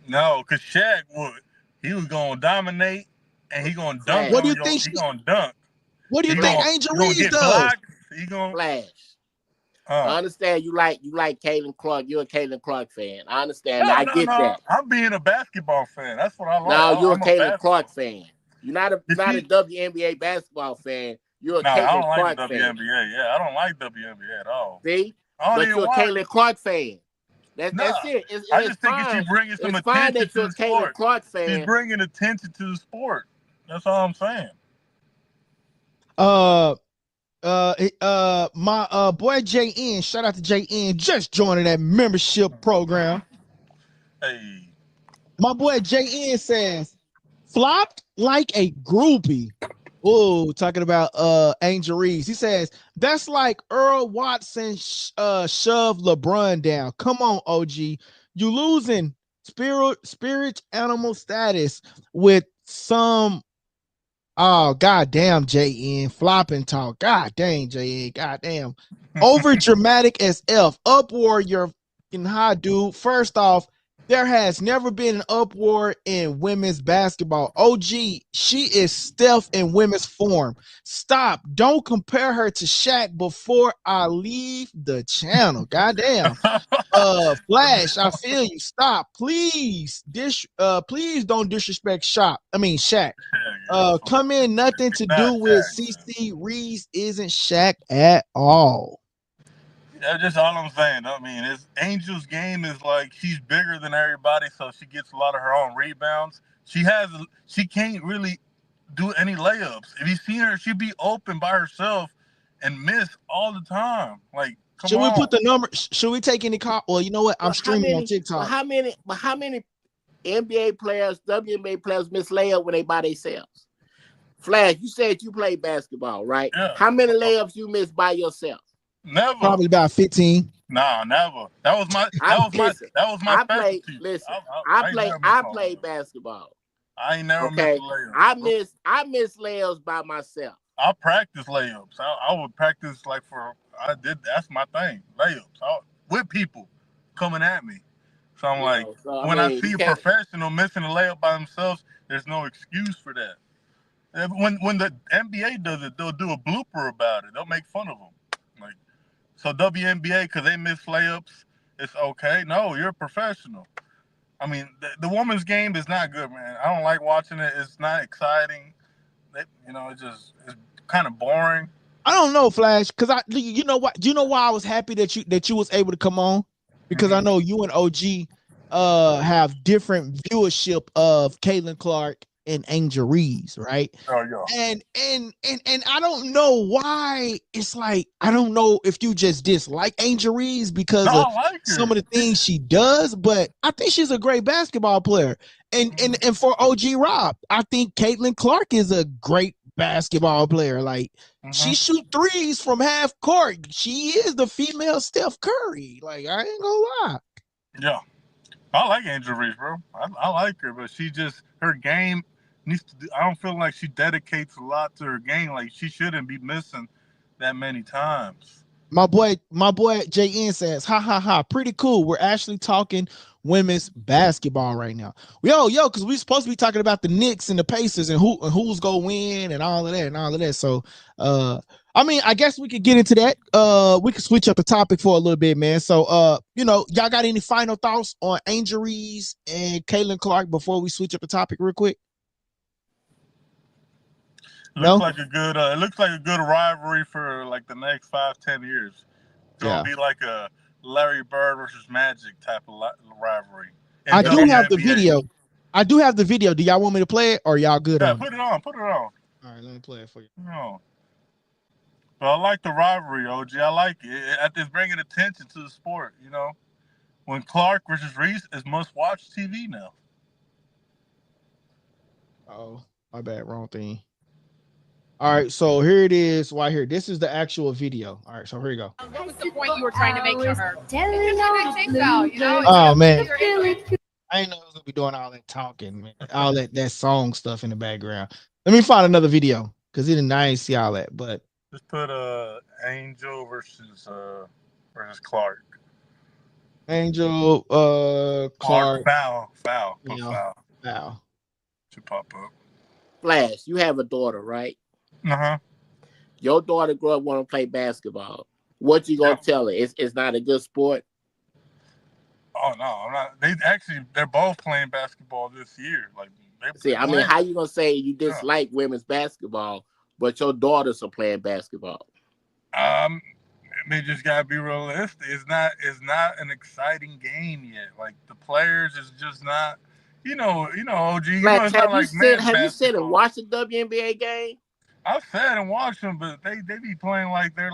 No, because Shaq he was gonna dominate and he gonna dunk Flash. What do on you your. think? He gonna dunk. What do you He think gonna Angel he gonna Reese get does? blocked. He gonna. Flash. Uh, I understand you like Caitlin Clark. You're a Caitlin Clark fan. I understand. no, I no, get no. that. I'm being a basketball fan. That's what I like. Now you're a I'm a Caitlin Clark basketball. fan. You're not a You see? WNBA basketball fan. You're a No, I Caitlin don't like the Clark fan. WNBA. Yeah, I don't like WNBA at all. See, I don't but even you're a watch. Caitlin Clark fan. No, That's it. I It's just think she's fine. bringing some It's fine attention that to you're a the Caitlin sport. Clark She's fan. bringing attention to the sport. That's all I'm saying. My boy JN, shout out to JN, just joining that membership program. Hey, My boy JN says, flopped like a groupie. Oh, talking about Angel Reese. He says, that's like Earl Watson shoved LeBron down. Come on, OG. You losing spirit animal status with some. Oh, goddamn, JN. Flopping talk. God dang, JN. Goddamn. Over dramatic as F. Upward your fucking high, dude. First off, there has never been an upward in women's basketball. OG, she is Steph in women's form. Stop. Don't compare her to Shaq before I leave the channel. Goddamn. Flash, I feel you. Stop. Please. Please don't disrespect Shaq. Come in, nothing to do with CC Reese isn't Shaq at all. that's just all I'm saying. I mean, Angel's game is like she's bigger than everybody, so she gets a lot of her own rebounds. She can't really do any layups. If you see her, she'd be open by herself and miss all the time. Like, come Should we on. put the number? Should we take any call? Well, you know what? I'm streaming on TikTok. How many NBA players, WNBA players miss layup when they by themselves? Flash, you said you play basketball, right? Yeah. How many layups you miss by yourself? Never. Probably about 15. Nah, never. That was my specialty. I play basketball. I ain't never missed a layup. I miss layups by myself. I practice layups. I would practice that's my thing. Layups. With people coming at me. So I'm I see a professional missing a layup by themselves, there's no excuse for that. When the NBA does it, they'll do a blooper about it. They'll make fun of them. So WNBA, because they miss layups, it's okay. No, you're a professional. I mean, the women's game is not good, man. I don't like watching it. It's not exciting. It's kind of boring. I don't know, Flash, because you know what? Do you know why I was happy that you was able to come on? Because I know you and OG have different viewership of Caitlin Clark and Angel Reese, right? Oh yeah. And I don't know why it's like I don't know if you just dislike Angel Reese because of some of the things she does, but I think she's a great basketball player. And for OG Rob, I think Caitlin Clark is a great basketball player. Like she shoot threes from half court. She is the female Steph Curry. Like I ain't gonna lie. Yeah. I like Angel Reese, bro. I like her, but her game needs to. I don't feel like she dedicates a lot to her game. Like she shouldn't be missing that many times. My boy JN says, ha ha ha, pretty cool. We're actually talking women's basketball right now. Yo, because we're supposed to be talking about the Knicks and the Pacers and who's gonna win and all of that. So I mean, I guess we could get into that. We could switch up the topic for a little bit, man. So y'all got any final thoughts on Angel Reese and Caitlin Clark before we switch up the topic real quick? It looks like a good rivalry for like the next 5-10 years. It's gonna be like a Larry Bird versus Magic type of rivalry. I do have the video. Do y'all want me to play it or y'all good on it? Put it on. All right, let me play it for you. No. But I like the rivalry, OG. I like it. It's bringing attention to the sport, When Clark versus Reese is must-watch TV now. Oh, my bad. Wrong thing. All right, so here it is right here. This is the actual video. All right, so here you go. What was the point you were trying to make to her? It's just a big foul, Oh, man. I didn't know I was going to be doing all that talking, man. All that song stuff in the background. Let me find another video because I didn't see all that, but. Just put Angel versus Clark. Angel, Clark. Foul. Foul. should pop up. Flash, you have a daughter, right? Uh-huh. Your daughter grew up want to play basketball. What you gonna tell her? It's not a good sport. Oh no, I'm not. They're both playing basketball this year. Like See, I mean, how you gonna say you dislike women's basketball, but your daughters are playing basketball? They just gotta be realistic. It's not an exciting game yet. Like the players is just not. OG. It's not like men's basketball. Have you sit and watched the WNBA game? I've sat and watched them, but they be playing like they're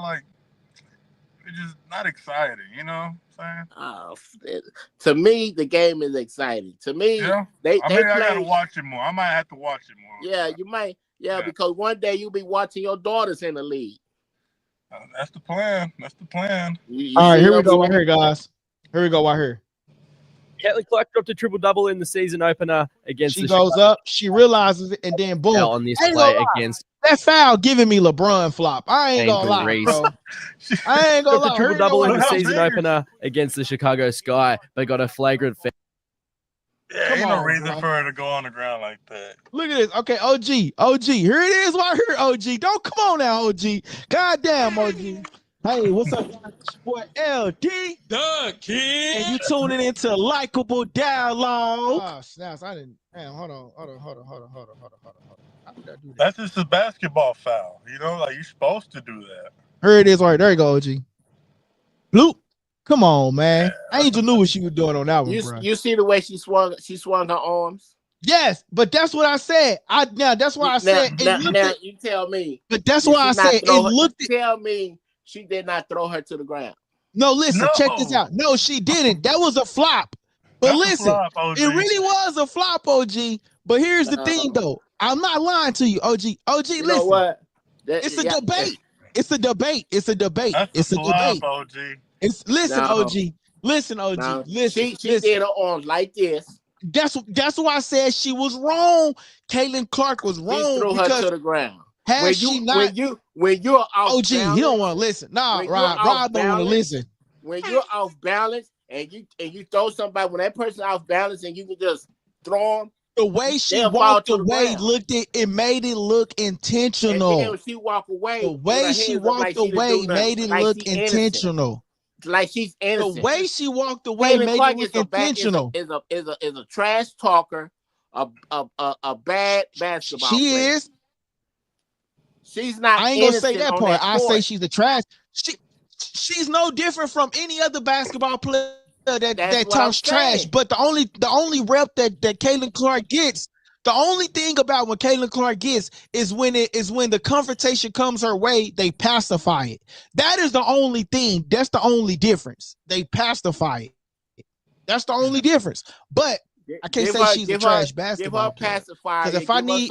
just not exciting. You know what I'm saying? To me, the game is exciting. To me, I gotta watch it more. I might have to watch it more. Yeah, you might. Yeah, because one day you'll be watching your daughters in the league. That's the plan. All right, here we go right here, guys. Here we go right here. Caitlin Clark dropped a triple-double in the season opener against She goes up, she realizes it, and then boom. On this play against that foul giving me LeBron flop. I ain't gonna lie, bro. I ain't gonna lie. Triple-double in the season opener against the Chicago Sky, but got a flagrant foul. Yeah, ain't no reason for her to go on the ground like that. Look at this. Okay, OG. Here it is right here, OG. Don't come on now, OG. Goddamn, OG. Hey, what's up, guys? Boy, LD. The Kid. And you tuning into Likeable Dialogue. Oh, snaps. I didn't. Damn, hold on. How did I do that? That's just a basketball foul. Like you're supposed to do that. Here it is right there. You go, OG. Bloop. Come on, man. Angel knew what she was doing on that one, bro. You see the way she swung her arms? Yes, but that's what I said. That's why I said. Now you tell me. But that's why I said it looked. Tell me she did not throw her to the ground. No, listen, check this out. No, she didn't. That was a flop. But listen, it really was a flop, OG. But here's the thing, though. I'm not lying to you, OG. OG, you listen. Know what? It's a debate. It's a debate. It's a debate. That's a debate. OG. Listen, OG. Listen, OG. No. Listen. She did her arms like this. That's why I said she was wrong. Caitlin Clark was wrong. She threw her to the ground. When you're off OG, balance, he don't want to listen. Nah, Rob don't want to listen. When you're off balance and you throw somebody, when that person off balance and you can just throw them. The way she walked away it made it look intentional. And then when she walked away, the way she walked away made it look intentional. Like she's innocent. The way she walked away made it look intentional. Is a trash talker, a bad basketball player. She is. She's not. I ain't gonna say that part. I say she's a trash. She's no different from any other basketball player that talks trash. But the only rep that Caitlin Clark gets, the only thing about when Caitlin Clark gets is when the confrontation comes her way, they pacify it. That is the only thing. That's the only difference. They pacify it. That's the only difference. But I can't say she's a trash basketball player. Because if I need,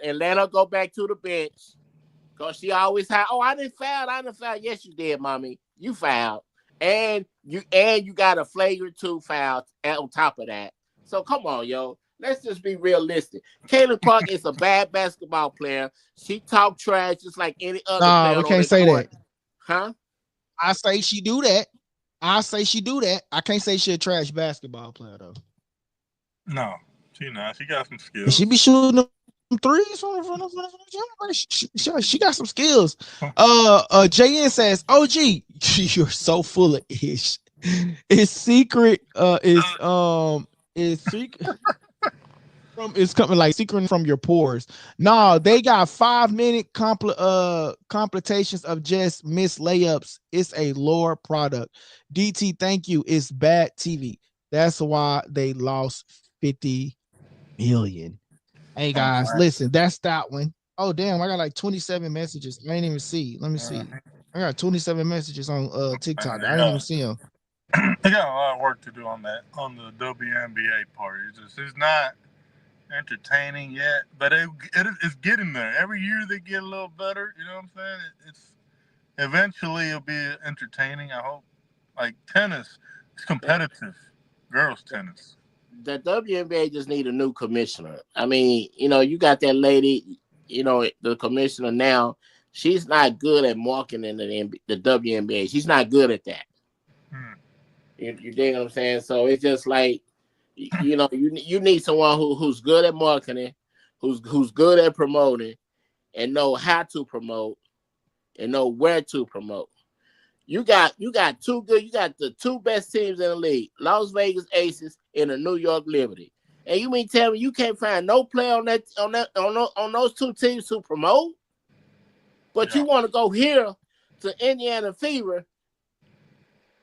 and let her go back to the bench. Because she always had, I didn't foul. Yes, you did, mommy. You fouled. And you got a flagrant 2 foul on top of that. So come on, yo. Let's just be realistic. Caitlin Clark is a bad basketball player. She talk trash just like any other player. No, we can't say that. Huh? I say she do that. I can't say she a trash basketball player, though. No, she not. She got some skills. She be shooting them threes. She got some skills. JN says, OG, you're so full of ish. It's secret. It's secret. It's coming like secret from your pores. No, they got 5-minute complications of just missed layups. It's a lower product. DT, thank you. It's bad TV. That's why they lost 50 million. Hey guys, listen, that's that one. Oh damn, I got like 27 messages. I didn't even see. Let me see. I got 27 messages on TikTok. I didn't even see them. They got a lot of work to do on the WNBA part. It's not entertaining yet, but it's getting there. Every year they get a little better. You know what I'm saying? It's eventually it'll be entertaining. I hope. Like tennis, it's competitive. Girls tennis. The WNBA just need a new commissioner. I mean, you got that lady, the commissioner now. She's not good at marketing the WNBA. She's not good at that. You dig what I'm saying? So it's just like You know, you need someone who's good at marketing, who's good at promoting, and know how to promote, and know where to promote. You got the two best teams in the league, Las Vegas Aces and the New York Liberty. And you mean tell me you can't find no player on those two teams to promote? But you want to go here to Indiana Fever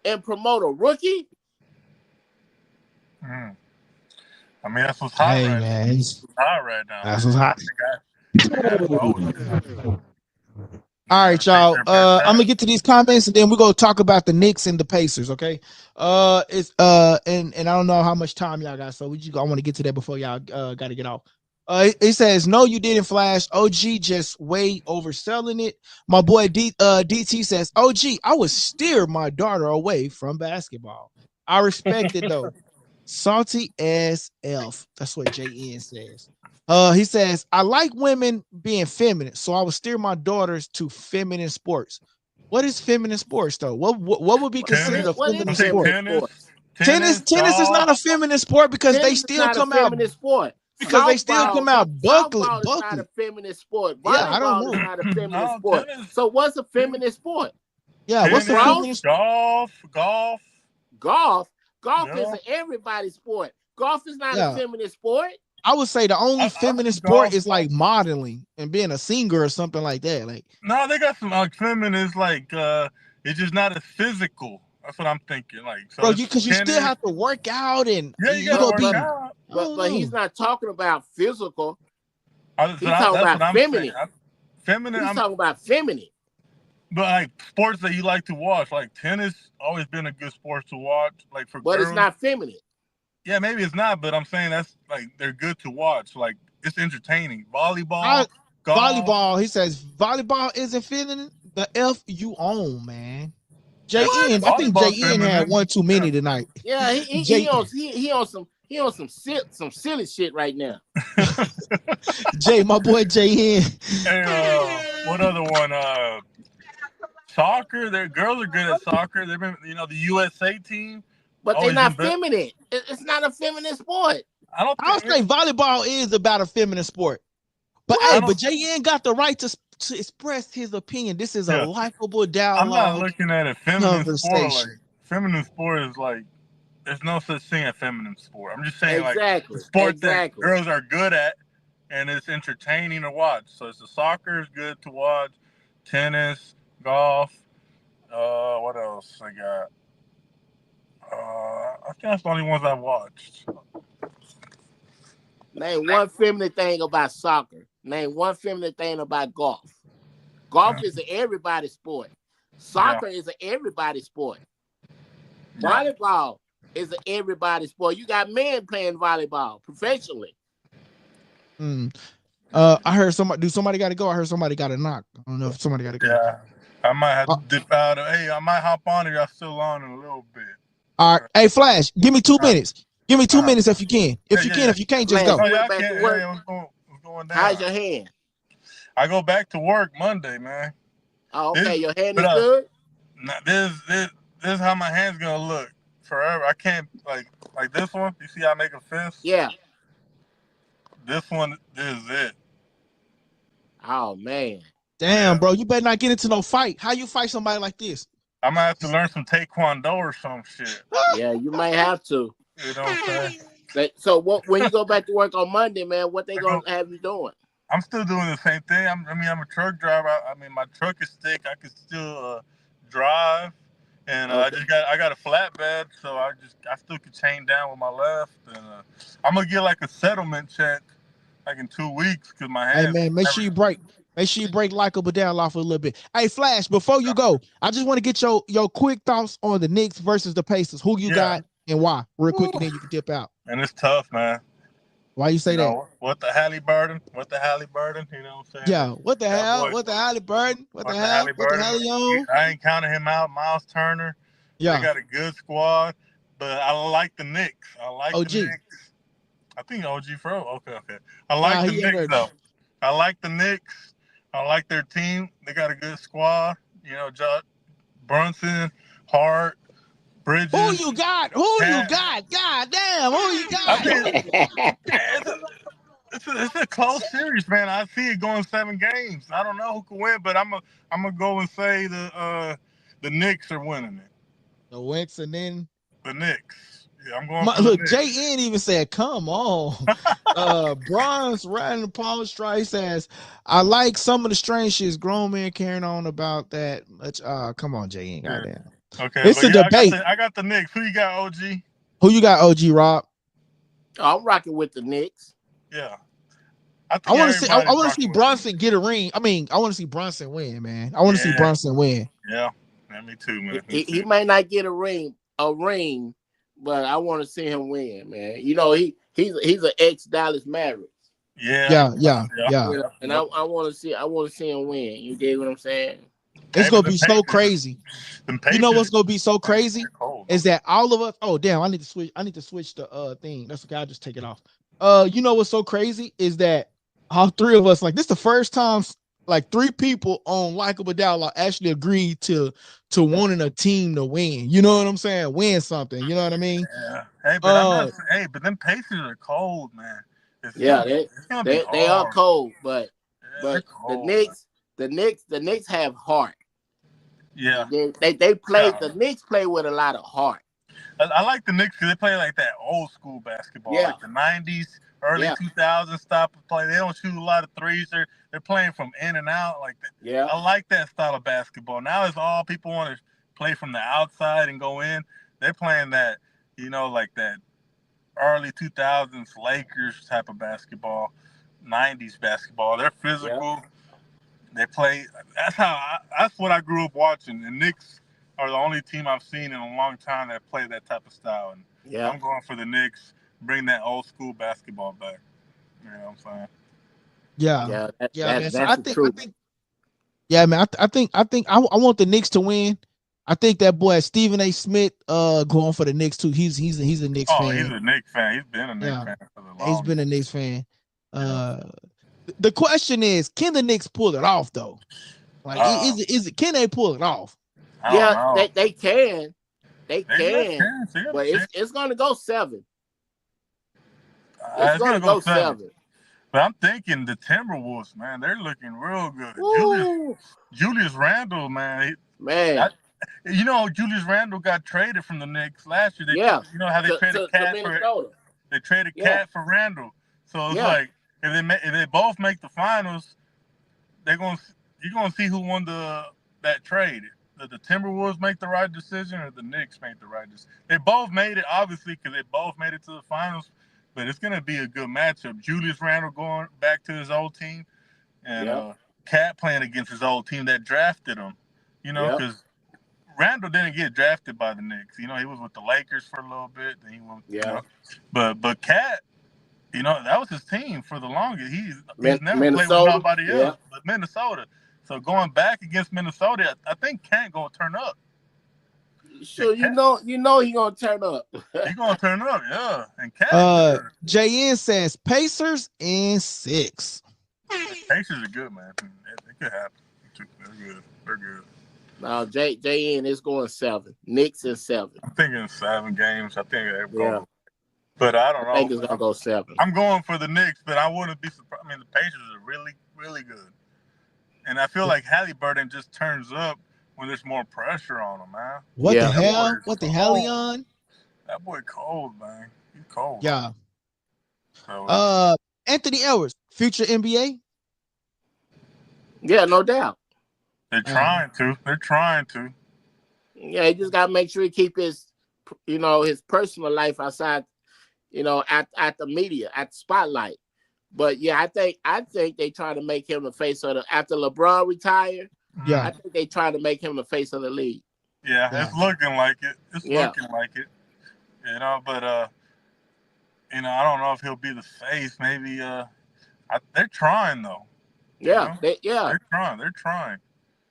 and promote a rookie? I mean, that's what's hot Hey, right man. now. That's what's hot right now. That's what's hot. They got to go with it. All right, y'all. I'm gonna get to these comments and then we're gonna talk about the Knicks and the Pacers. Okay. It's and I don't know how much time y'all got, so I want to get to that before y'all got to get off. It says no, you didn't, Flash. OG just way overselling it. My boy DT says, OG, I would steer my daughter away from basketball. I respect it though. Salty as elf. That's what JN says. He says, I like women being feminine, so I would steer my daughters to feminine sports. What is feminine sports though? What would be considered a feminine sport? Tennis is not a feminine sport because they still come out sport. Because they still come out buckled. Softball is not a feminine sport. Yeah, I don't Volleyball know. is not a feminine sport. So what's a feminine sport? Yeah, what's the feminine sport? Golf is an everybody sport. Golf is not a feminine sport. I would say the only feminine sport is like modeling and being a singer or something like that. Like, no, they got some feminists like it's just not as physical. That's what I'm thinking. Like, so bro, because you still have to work out and you gotta work out. But he's not talking about physical. He's talking about feminine. Feminine. He's talking about feminine. But like sports that you like to watch, like tennis, always been a good sport to watch. Like for but girls. It's not feminine. Yeah, maybe it's not, but I'm saying that's like they're good to watch. Like it's entertaining. Volleyball, golf. Volleyball. He says volleyball isn't feminine. The F you own, man. JN, I think JN had one too many tonight. Yeah, he on some silly shit right now. My boy JN. Hey, what other one? Soccer. Their girls are good at soccer. They've been, the USA team. But they're not feminine. It's not a feminine sport. I'll say volleyball is about a feminine sport. But but JN got the right to express his opinion. This is a likable dialogue. I'm not looking at a feminine sport. Like, feminine sport is like there's no such thing as feminine sport. I'm just saying like the sport that girls are good at and it's entertaining to watch. So it's the soccer is good to watch, tennis, golf. What else I got? I think that's the only ones I've watched. Name one feminine thing about soccer. Name one feminine thing about golf. Golf is an everybody sport. Soccer is an everybody sport. Volleyball is an everybody sport. You got men playing volleyball professionally. I heard somebody got to go. I heard somebody got to knock. I don't know if somebody got to go. Yeah, I might have to dip out. Hey, I might hop on if y'all still on in a little bit. All right. Hey, Flash, give me 2 minutes. Give me 2 minutes if you can. If you can't, just go. What's going down? How's your hand? I go back to work Monday, man. Oh, okay. Your hand is good? This is how my hand's gonna look forever. I can't like this one. You see I make a fist? Yeah. This one, this is it. Oh, man. Damn, bro. You better not get into no fight. How you fight somebody like this? I might have to learn some Taekwondo or some shit. Yeah, you might have to. You know what I'm saying? So when you go back to work on Monday, man, what they gonna have you doing? I'm still doing the same thing. I'm a truck driver. I mean, my truck is thick. I can still drive, and I got a flatbed, so I still can chain down with my left. And I'm gonna get like a settlement check, like in 2 weeks, because my hand. Hey man, make sure you break LikeableDialogue for a little bit. Hey Flash, before you go, I just want to get your quick thoughts on the Knicks versus the Pacers. Who you got and why? Real quick, and then you can dip out. And it's tough, man. Why you say that? What the Halliburton? You know what I'm saying? Yeah. What the hell? What the Halliburton? What the hell? What the hell are you on? I ain't counting him out. Miles Turner. Yeah. They got a good squad, but I like the Knicks. The Knicks. I think OG Fro. Okay. I like the Knicks though. I like the Knicks. I like their team. They got a good squad. Josh Brunson, Hart, Bridges. Who you got? Who you Cat. got? God damn, who you I got? mean, it's a close series, man. I see it going 7 games. I don't know who can win, but I'm gonna go and say the Knicks are winning it. The Wentz and then The Knicks. Yeah, I'm going for the look, Knicks. JN even said, "Come on." Bronze riding Paul Strife says, "I like some of the strange shit grown men carrying on about that much." Come on, JN, goddamn. Okay, It's but a yeah, debate. I got the Knicks. Who you got, OG? Who you got, OG Rob? I'm rocking with the Knicks. Yeah. I want to see. I want to rocking see with Bronson get a ring. I mean, I want to see Bronson win, man. I want to see Bronson win. Yeah, me too, man. He may not get a ring, but I want to see him win, man. You know, he's an ex-Dallas Mavericks. Yeah. And I want to see him win. You dig what I'm saying? It's gonna be so crazy. You know what's gonna be so crazy is that all of us. Oh damn! I need to switch. I need to switch the thing. That's okay. I'll just take it off. You know what's so crazy is that all 3 of us, like, this is the first time like 3 people on LikeableDialogue actually agreed to wanting a team to win. You know what I'm saying? Win something. You know what I mean? Yeah. Hey, but I'm not. Hey, but them Pacers are cold, man. They are cold, but the Knicks have heart. Yeah. They play. The Knicks play with a lot of heart. I like the Knicks because they play like that old school basketball, like the 90s, early 2000s style of play. They don't shoot a lot of threes. They're playing from in and out like that. Yeah. I like that style of basketball. Now it's all people want to play from the outside and go in. They're playing that, like that early 2000s Lakers type of basketball, 90s basketball. They're physical. Yeah. They play. That's what I grew up watching. The Knicks are the only team I've seen in a long time that play that type of style. And I'm going for the Knicks. Bring that old school basketball back. You know what I'm saying? Yeah. Man. So I think. Yeah, man. I think I want the Knicks to win. I think that boy Stephen A. Smith going for the Knicks too. He's a Knicks fan. Oh, he's a Knicks fan. He's been a Knicks fan for the long. He's been a Knicks fan. The question is, can the Knicks pull it off though? Like, is it? Can they pull it off? They can. They can. But it's gonna go 7. It's gonna go 7. But I'm thinking the Timberwolves, man, they're looking real good. Julius Randle, man. Julius Randle got traded from the Knicks last year. You know how they traded Cat for they traded Cat for Randle. So it's like if they both make the finals, you're gonna see who won that trade. Did the Timberwolves make the right decision or the Knicks make the right decision? They both made it, obviously, because they both made it to the finals. But it's going to be a good matchup. Julius Randle going back to his old team and Cat playing against his old team that drafted him, because Randle didn't get drafted by the Knicks. He was with the Lakers for a little bit. Then he went, But Cat, that was his team for the longest. He's never played with nobody else but Minnesota. So going back against Minnesota, I think Cat going to turn up. Sure, you know he gonna turn up. He gonna turn up, yeah. And JN says Pacers in 6. Pacers are good, man. It could happen. They're good. No, JN is going 7. Knicks in 7. I'm thinking 7 games. I think they're going. But I don't know. I think it's gonna go 7. I'm going for the Knicks, but I wouldn't be surprised. I mean, the Pacers are really, really good, and I feel like Halliburton just turns up when there's more pressure on him, man. What the hell? What the hell he on? That boy cold, man. He's cold. Yeah. So, Anthony Edwards, future NBA? Yeah, no doubt. They're trying to. Yeah, he just gotta make sure he keep his personal life outside, at the media, at the spotlight. But yeah, I think they try to make him the face of after LeBron retired. Yeah, I think they try to make him the face of the league. Yeah, it's looking like it. But I don't know if he'll be the face. Maybe they're trying though. Yeah, they're trying.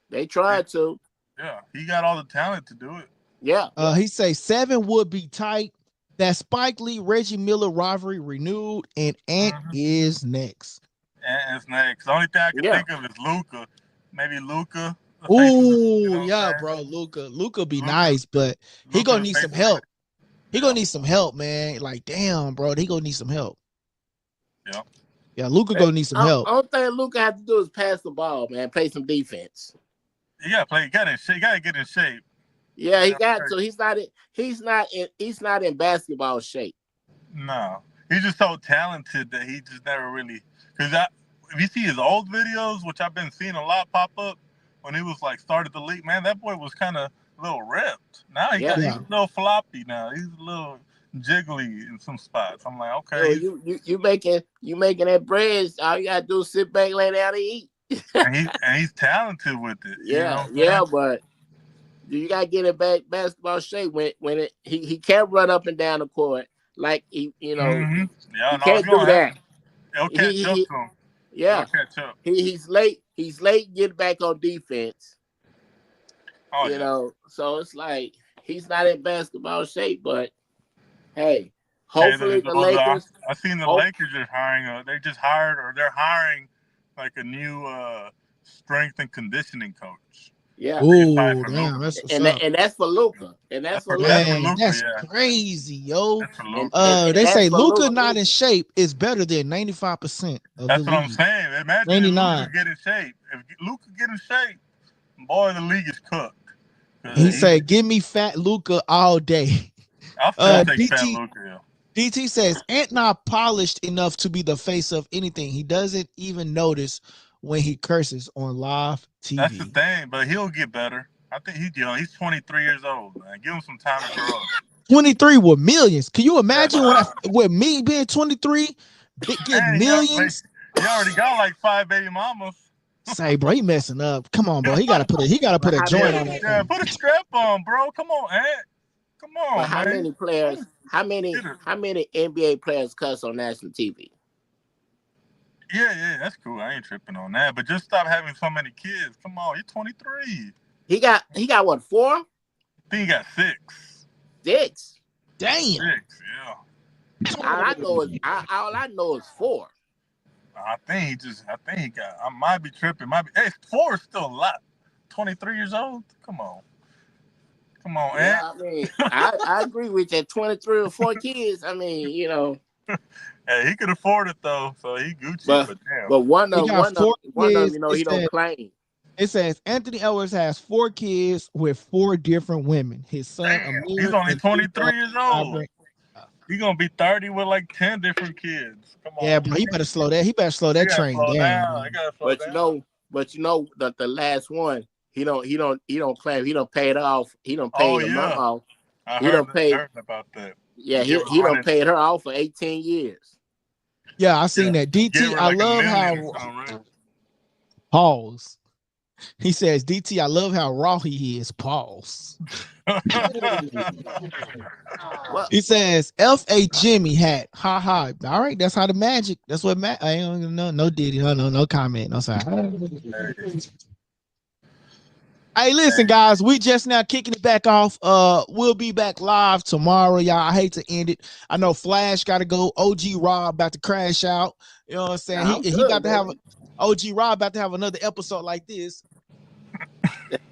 They tried to. Yeah, he got all the talent to do it. Yeah. He say 7 would be tight. That Spike Lee Reggie Miller rivalry renewed, and Ant is next. Ant is next. The only thing I can think of is Luka. Maybe Luka the face of the, you Ooh, know what yeah, I'm bro. Luca be saying? nice, but he Luka gonna the need face some of the help. He yeah. gonna need some help, man. Like, damn, bro, he gonna need some help. Yeah. Yeah, Luca gonna need some help. Only thing Luka have to do is pass the ball, man. Play some defense. You gotta play. You gotta get in shape. Yeah, he Yeah, got to. He's not in basketball shape. no, he's just so talented that he just never really. Because if you see his old videos, which I've been seeing a lot pop up when he was like started the league, man, that boy was kind of a little ripped. Now Yeah. he's a little floppy now. He's a little jiggly in some spots. I'm like, okay, Yo, you making that bread. All you gotta do is sit back, lay down, and eat. and he's talented with it. You know what I'm Yeah, saying? but you gotta get in basketball shape when he can't run up and down the court like Yeah, he no, if can't you do don't have that. him, it'll catch up to him. Yeah, It'll catch up. he's late. He's late getting back on defense. Oh yeah. So it's like he's not in basketball shape. But hey, Hey, hopefully the Lakers. I seen the Hope, Lakers are hiring. They just hired, or they're hiring, like a new strength and conditioning coach. yeah, Ooh, damn, that's what's up. and that's for Luka, and that's for That's Luka, for Man, Luka, that's yeah. crazy, yo. That's for Luka. and They that's say for Luca Luka. not in shape is better than 95% of the That's what I'm league. saying. Imagine if 99. Luka get in shape. If Luka get in shape, boy, the league is cooked. He said, "Give me fat Luca all day." I'll still take fat DT Luka. Yeah. DT says, "Ant not polished enough to be the face of anything. He doesn't even notice when he curses on live TV." That's the thing, but he'll get better. I think he's young. He's 23 years old, man. Give him some time to grow up. 23 with millions. Can you imagine with me being 23, get And millions? he already got like 5 baby mamas. Say, bro, he messing up. Come on, bro. He gotta put a joint on that thing. Put a strap on, bro. Come on, Ant. Come on, But how man. many players? How many NBA players cuss on national TV? Yeah, that's cool. I ain't tripping on that. But just stop having so many kids. Come on, you're 23. He got what, 4? I think he got 6. 6. Damn. 6, yeah. All I know is 4. I think he got. I might be tripping. Hey, 4 is still a lot. 23 years old. Come on, Yeah, Ant. I mean, I agree with that. 23 or 4 kids. I mean, Hey, he could afford it though, so he Gucci. But damn, but one He of got them, 4 kids. he don't claim. It says Anthony Edwards has 4 kids with 4 different women. His son, damn, Amir, he's only and 23 years old. He's gonna be 30 with like 10 different kids. Come on. Yeah, bro, he better slow that. He better slow that train down. He gotta slow down. But the last one, he don't claim. He don't pay it off. He don't pay the mom off. I heard about that. Yeah, he don't pay her off for 18 years. Yeah, I seen that. DT, I love how pause. He says, DT, I love how raw he is. Pause. He says, F.A. Jimmy hat. Ha ha. All right, that's how the magic. That's what I ain't no Diddy. No comment. No sorry. Hey, listen, guys, we just now kicking it back off. We'll be back live tomorrow, y'all. I hate to end it. I know Flash got to go. OG Rob about to crash out. You know what I'm saying? He got to have OG Rob about to have another episode like this.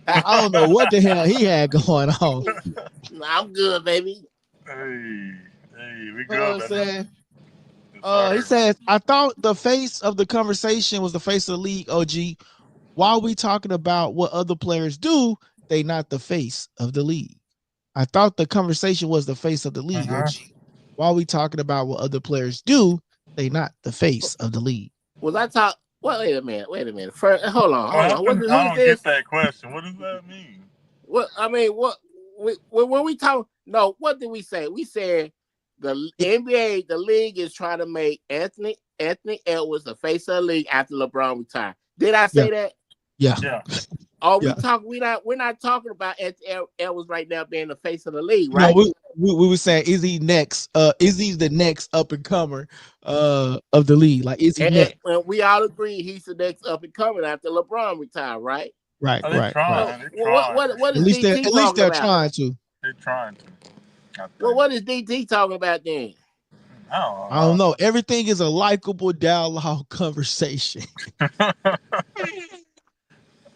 I don't know what the hell he had going on. I'm good, baby. Hey, we good. You know what I'm saying? He says, I thought the face of the conversation was the face of the league, OG. While we talking about what other players do, they not the face of the league. I thought the conversation was the face of the league, OG. While we talking about what other players do, they not the face of the league. Was I talk? Wait a minute. First, hold on. I don't get that question. What does that mean? What I mean, when we talk? No, what did we say? We said the NBA, the league is trying to make Anthony Edwards the face of the league after LeBron retired. Did I say that? Yeah. Oh, we're not talking about Anthony Edwards right now being the face of the league, right? No, we were saying, is he next? Is he the next up and comer of the league? Like, is he next? And we all agree he's the next up and coming after LeBron retired, right? Right. They're trying. What is DT at least they're about? trying to. They're trying to. Well, what is DT talking about then? I don't know. Everything is a likable dialogue conversation.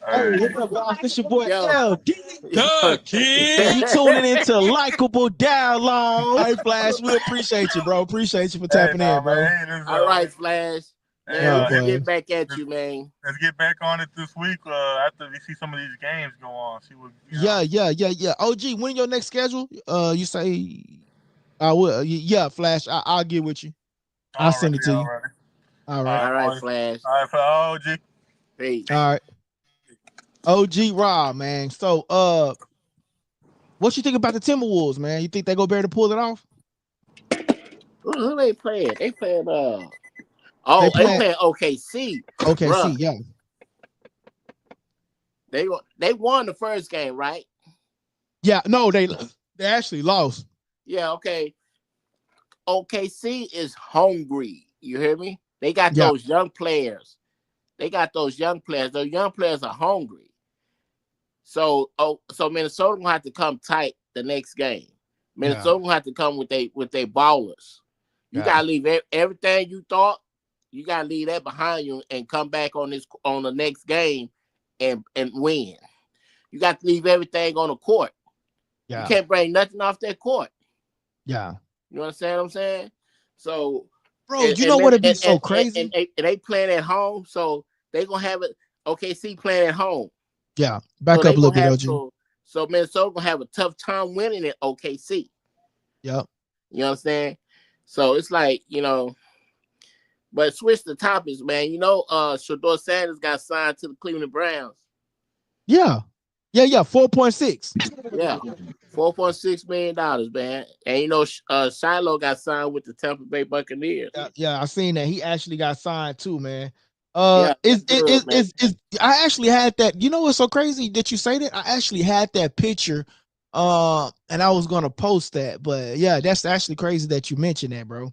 Hey, what's up, guys? This your boy Yo. L. Good, And you kid. tuning into Likeable Dialogue. Hey, Flash, we appreciate you, bro. Appreciate you for tapping in, bro. Man, hey, All right, Flash. Man, Hey, we can get back at you, man. Let's get back on it this week after we see some of these games go on. See what, Yeah. OG, when your next schedule? You say I will. Yeah, Flash. I'll get with you. I'll send it to you. All right. All right, Flash. All right, for OG. Peace. All right. OG Rob, man. So what you think about the Timberwolves, man? You think they go bear to pull it off? Who they playing? They playing they playing OKC. OKC, Bruh. yeah. They won the first game, right? Yeah, no, they actually lost. Yeah, okay. OKC is hungry. You hear me? They got those young players. Those young players are hungry. So Minnesota gonna have to come tight the next game. Minnesota gonna have to come with they ballers. You gotta leave everything you thought. You gotta leave that behind you and come back on the next game and win. You got to leave everything on the court. Yeah. You can't bring nothing off that court. Yeah. You understand what I'm saying? So, bro, you know what would be so crazy? And they playing at home, so they gonna have it. OKC playing at home. Yeah, back up a little bit, OG. So Minnesota gonna have a tough time winning at OKC. Yep. You understand? So it's like, but switch the topics, man. Shedeur Sanders got signed to the Cleveland Browns. Yeah. 4.6. Yeah, $4.6 million, man. And Shiloh got signed with the Tampa Bay Buccaneers. Yeah, I seen that. He actually got signed too, man. Man. I actually had that. You know what's so crazy that you say that? I actually had that picture, and I was gonna post that, but yeah, that's actually crazy that you mentioned that, bro.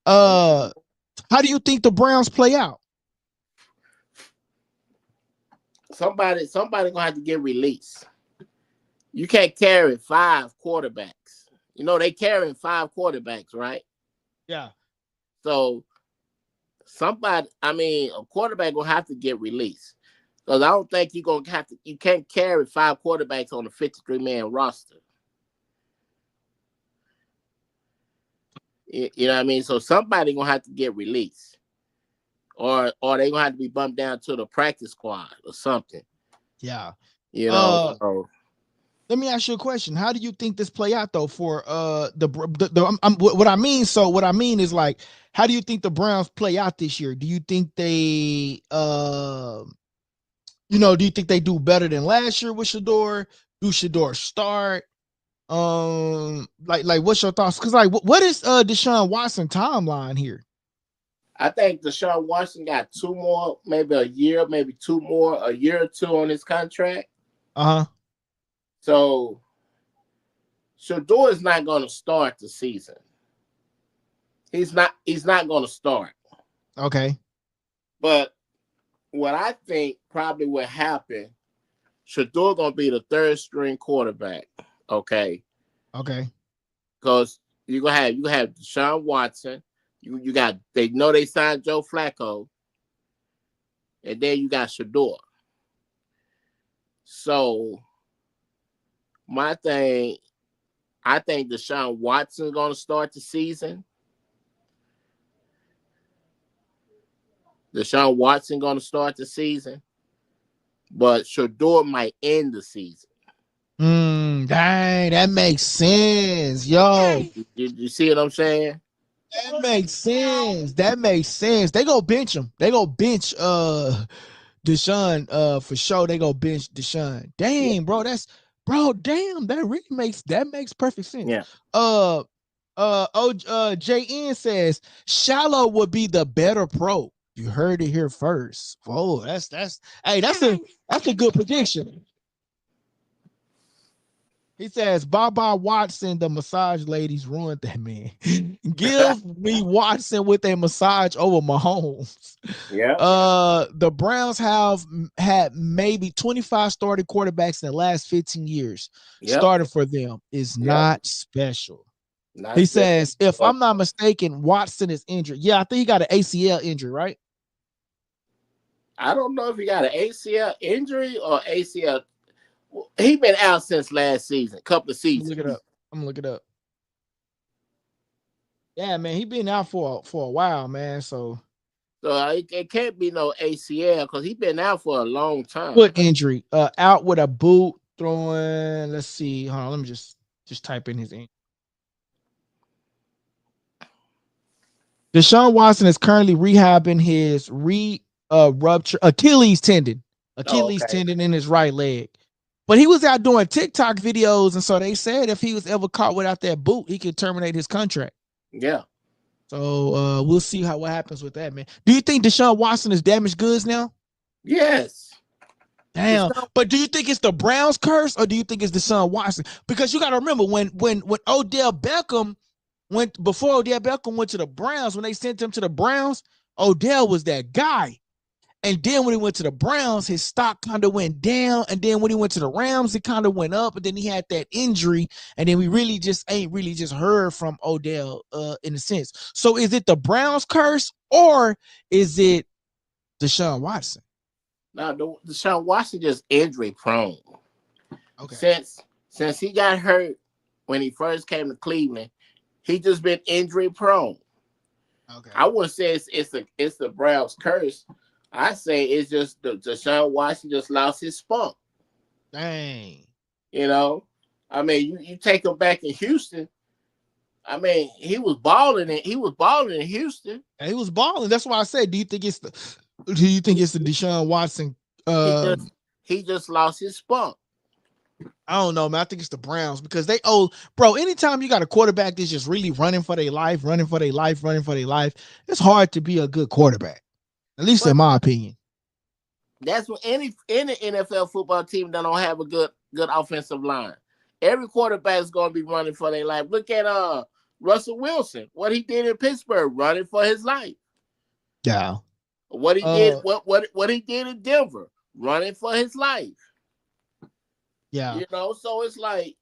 How do you think the Browns play out? Somebody gonna have to get released. You can't carry 5 quarterbacks. They carrying 5 quarterbacks, right? Yeah. So a quarterback gonna have to get released. Because I don't think you can't carry 5 quarterbacks on a 53-man roster. You know what I mean? So somebody gonna have to get released. Or they gonna have to be bumped down to the practice squad or something. Yeah. Let me ask you a question. How do you think this play out though for what I mean is like, how do you think the Browns play out this year? Do you think they do you think they do better than last year with Shedeur? Do Shedeur start? Like what's your thoughts? Because like what is Deshaun Watson timeline here? I think Deshaun Watson got 2 more, maybe a year, maybe 2 more, a year or 2 on his contract. So Shedeur is not going to start the season. He's not going to start. Okay. But what I think probably will happen, Shedeur going to be the 3rd string quarterback. Okay. Because you have Deshaun Watson. They know they signed Joe Flacco, and then you got Shedeur. So my thing, I think Deshaun Watson is going to start the season. But Shedeur might end the season. Dang, that makes sense, yo. You see what I'm saying? That makes sense. They go bench him. They go bench Deshaun for sure. They go bench Deshaun. Dang, bro, that really makes perfect sense. Yeah. JN says Shallow would be the better pro. You heard it here first. Whoa, that's a good prediction. He says, Baba Watson, the massage ladies ruined that man. Give me Watson with a massage over Mahomes. Yeah. The Browns have had maybe 25 starting quarterbacks in the last 15 years. Yep. Starting for them is not special. He says, if I'm not mistaken, Watson is injured. Yeah, I think he got an ACL injury, right? I don't know if he got an ACL injury or ACL. He been out since last season, couple of seasons. Look it up. I'm gonna look it up. Yeah, man, he been out for a while, man. So it can't be no ACL because he been out for a long time. foot injury. Out with a boot, throwing. Let's see. Hold on. Let me just type in his name. Deshaun Watson is currently rehabbing his rupture Achilles tendon in his right leg. But he was out doing TikTok videos, and so they said if he was ever caught without that boot, he could terminate his contract. Yeah. So we'll see what happens with that, man. Do you think Deshaun Watson is damaged goods now? Yes. Damn. But do you think it's the Browns curse or do you think it's Deshaun Watson? Because you got to remember when Odell Beckham before Odell Beckham went to the Browns, when they sent him to the Browns, Odell was that guy. And then when he went to the Browns, his stock kind of went down. And then when he went to the Rams, it kind of went up. And then he had that injury. And then we really just ain't really just heard from Odell in a sense. So is it the Browns curse or is it Deshaun Watson? No, Deshaun Watson just injury prone. Okay. Since he got hurt when he first came to Cleveland, he just been injury prone. Okay. I wouldn't say it's the Browns curse. I say it's just Deshaun Watson just lost his spunk. Dang. You know, I mean, you take him back in Houston. I mean, he was balling in Houston. And he was balling. That's why I said, do you think it's the Deshaun Watson? He just lost his spunk. I don't know, man. I think it's the Browns because bro, anytime you got a quarterback that's just really running for their life, it's hard to be a good quarterback. At least in my opinion. That's what any NFL football team that don't have a good offensive line. Every quarterback is going to be running for their life. Look at Russell Wilson, what he did in Pittsburgh, running for his life. Yeah. What he did, what he did in Denver, running for his life. Yeah. You know, so it's like,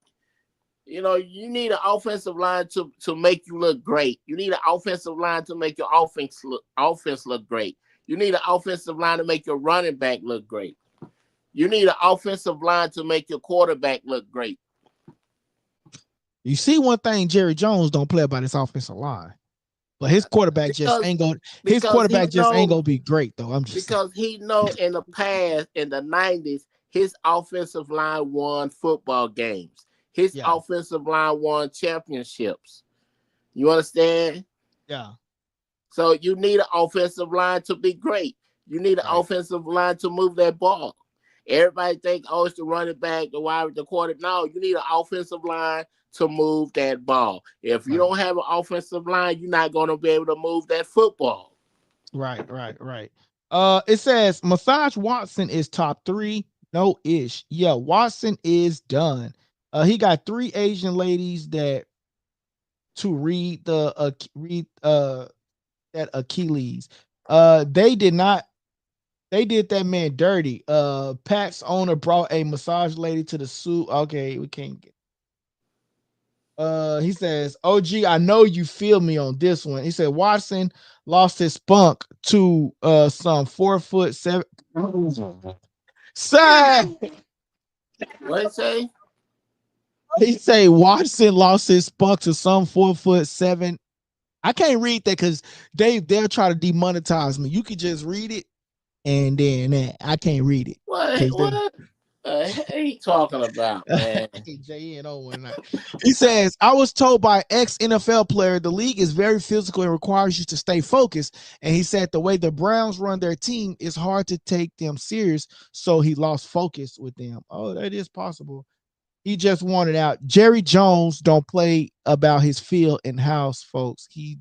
you know, you need an offensive line to make you look great. You need an offensive line to make your offense look great. You need an offensive line to make your running back look great. You need an offensive line to make your quarterback look great. You see one thing, Jerry Jones don't play about his offensive line. But his quarterback just ain't gonna be great though. He know in the past, in the 90s, his offensive line won football games. His offensive line won championships. You understand? Yeah. So you need an offensive line to be great. You need an offensive line to move that ball. Everybody think, it's the running back, the quarterback. No, you need an offensive line to move that ball. If you don't have an offensive line, you're not going to be able to move that football. Right. It says Massage Watson is top 3. No ish. Yeah, Watson is done. He got 3 Asian ladies that read that Achilles. They did that man dirty. Pat's owner brought a massage lady to the suit. Okay, we can't get. He says, OG, I know you feel me on this one. He said Watson lost his spunk to some 4'7". Say what he say? He say Watson lost his spunk to some 4'7". I can't read that because they'll try to demonetize me. You could just read it, and then I can't read it. What he talking about, man? He says, I was told by ex-NFL player the league is very physical and requires you to stay focused. And he said the way the Browns run their team is hard to take them serious. So he lost focus with them. Oh, that is possible. He just wanted out. Jerry Jones don't play about his field in house, folks. He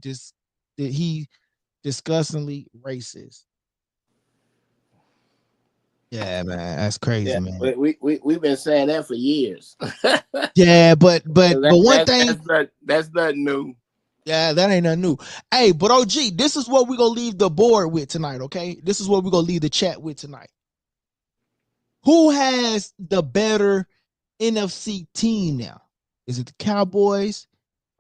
disgustingly racist. Yeah, man, that's crazy, man. We've been saying that for years. Yeah, but one thing that's nothing new. Yeah, that ain't nothing new. Hey, but OG, this is what we're gonna leave the board with tonight, okay? This is what we're gonna leave the chat with tonight. Who has the better NFC team now? Is it the Cowboys?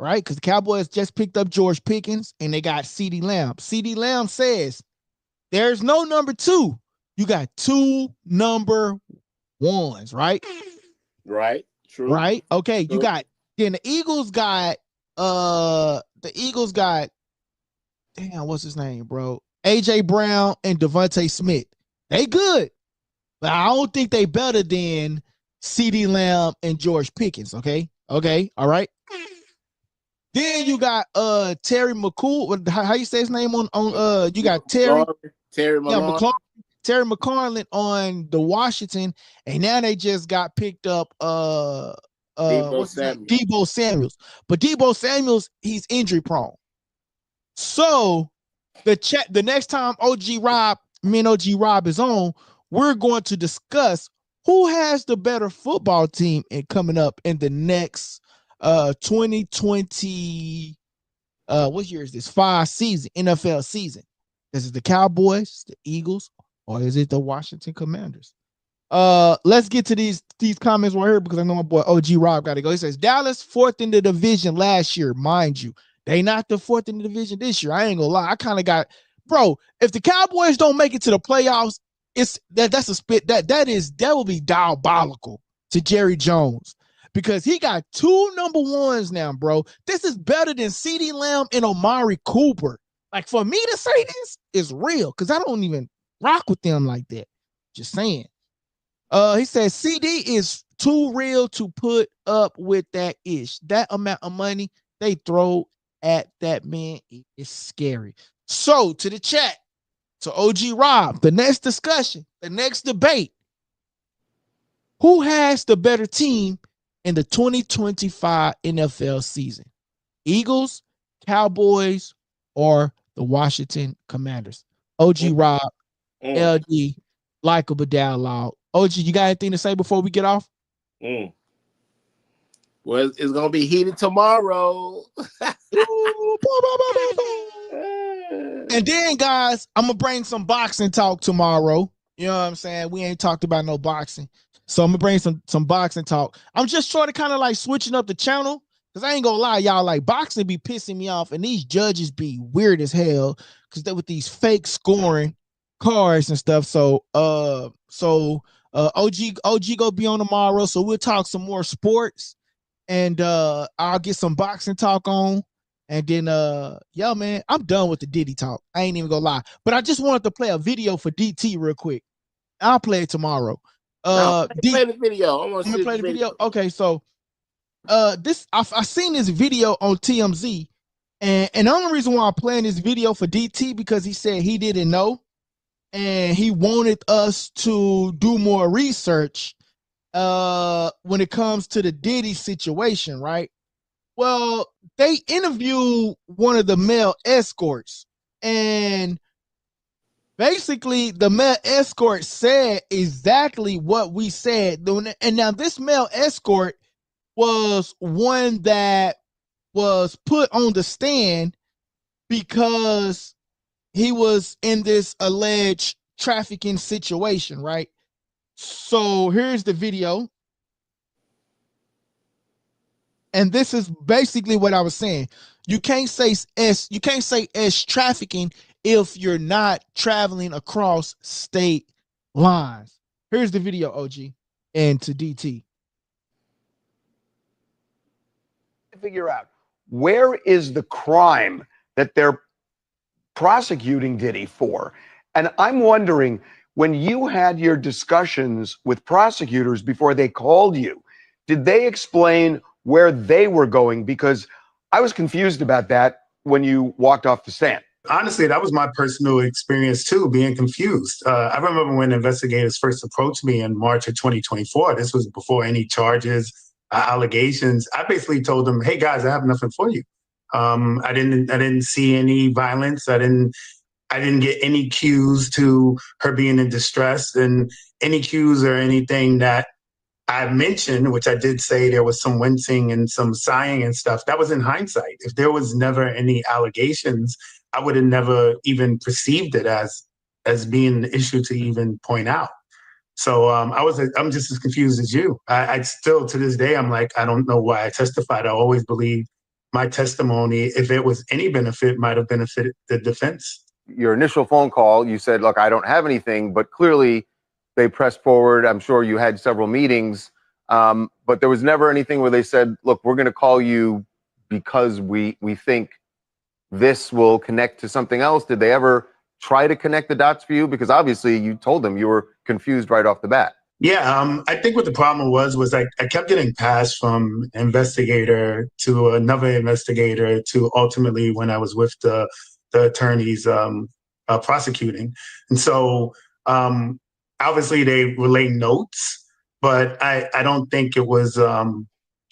Right? Because the Cowboys just picked up George Pickens and they got CeeDee Lamb. CeeDee Lamb says there's no number 2. you got 2 number ones, right? Right. True. Right. Okay. You True. got then the Eagles got damn, what's his name, bro? AJ Brown and Devontae Smith. They good, but I don't think they better than CeeDee Lamb and George Pickens. Okay. Okay. All right. Then you got Terry McCool. How you say his name on you got Terry McLaurin. Terry McLaurin on the Washington, and now they just got picked up Debo Samuels. But Debo Samuels, he's injury prone. So the next time me and OG Rob is on, we're going to discuss who has the better football team and coming up in the next 2020 what year is this? 5 season, NFL season. Is it the Cowboys, the Eagles, or is it the Washington Commanders? Let's get to these comments right here because I know my boy OG Rob got to go. He says Dallas 4th in the division last year, mind you. They not the 4th in the division this year. I ain't gonna lie. I kind of got, bro. If the Cowboys don't make it to the playoffs, that's a spit that will be diabolical to Jerry Jones because he got 2 number ones now, bro. This is better than CeeDee Lamb and Amari Cooper. Like for me to say this is real because I don't even rock with them like that. Just saying. He says CD is too real to put up with that ish. That amount of money they throw at that man is scary. So to the chat, to OG Rob, the next discussion, the next debate. Who has the better team in the 2025 NFL season? Eagles, Cowboys, or the Washington Commanders? OG Rob, LD, LikeableDialogue. OG, you got anything to say before we get off? Well, it's gonna be heated tomorrow. And then, guys, I'm gonna bring some boxing talk tomorrow. You know what I'm saying? We ain't talked about no boxing, so I'm gonna bring some boxing talk. I'm just trying to kind of like switching up the channel because I ain't gonna lie, y'all. Like boxing be pissing me off, and these judges be weird as hell because they with these fake scoring cards and stuff. So OG gonna be on tomorrow, so we'll talk some more sports, and I'll get some boxing talk on, and then yeah, man, I'm done with the Diddy talk. I ain't even gonna lie, but I just wanted to play a video for DT real quick. I'll play it tomorrow. Play the video. I'm gonna play the video. Okay, so this I seen this video on TMZ, and the only reason why I'm playing this video for DT because he said he didn't know. And he wanted us to do more research when it comes to the Diddy situation, right? Well, they interviewed one of the male escorts, and basically the male escort said exactly what we said. And now this male escort was one that was put on the stand because he was in this alleged trafficking situation, right? So here's the video. And this is basically what I was saying. You can't say S trafficking if you're not traveling across state lines. Here's the video, OG, and to DT. Figure out where is the crime that they're prosecuting Diddy for. And I'm wondering, when you had your discussions with prosecutors before they called you, did they explain where they were going? Because I was confused about that when you walked off the stand. Honestly, that was my personal experience too, being confused. I remember when investigators first approached me in March of 2024. This was before any charges, allegations. I basically told them, "Hey guys, I have nothing for you. I didn't see any violence. I didn't get any cues to her being in distress, and any cues or anything that I mentioned, which I did say there was some wincing and some sighing and stuff. That was in hindsight. If there was never any allegations, I would have never even perceived it as being an issue to even point out. So I'm just as confused as you. I still, to this day, I'm like, I don't know why I testified. I always believe my testimony, if it was any benefit, might have benefited the defense. your initial phone call, you said, look, I don't have anything, but clearly they pressed forward. I'm sure you had several meetings, but there was never anything where they said, look, we're going to call you because we think this will connect to something else. Did they ever try to connect the dots for you? Because obviously you told them you were confused right off the bat. Yeah, I think what the problem was I kept getting passed from investigator to another investigator to ultimately when I was with the attorneys prosecuting. And so obviously they relay notes, but I don't think it was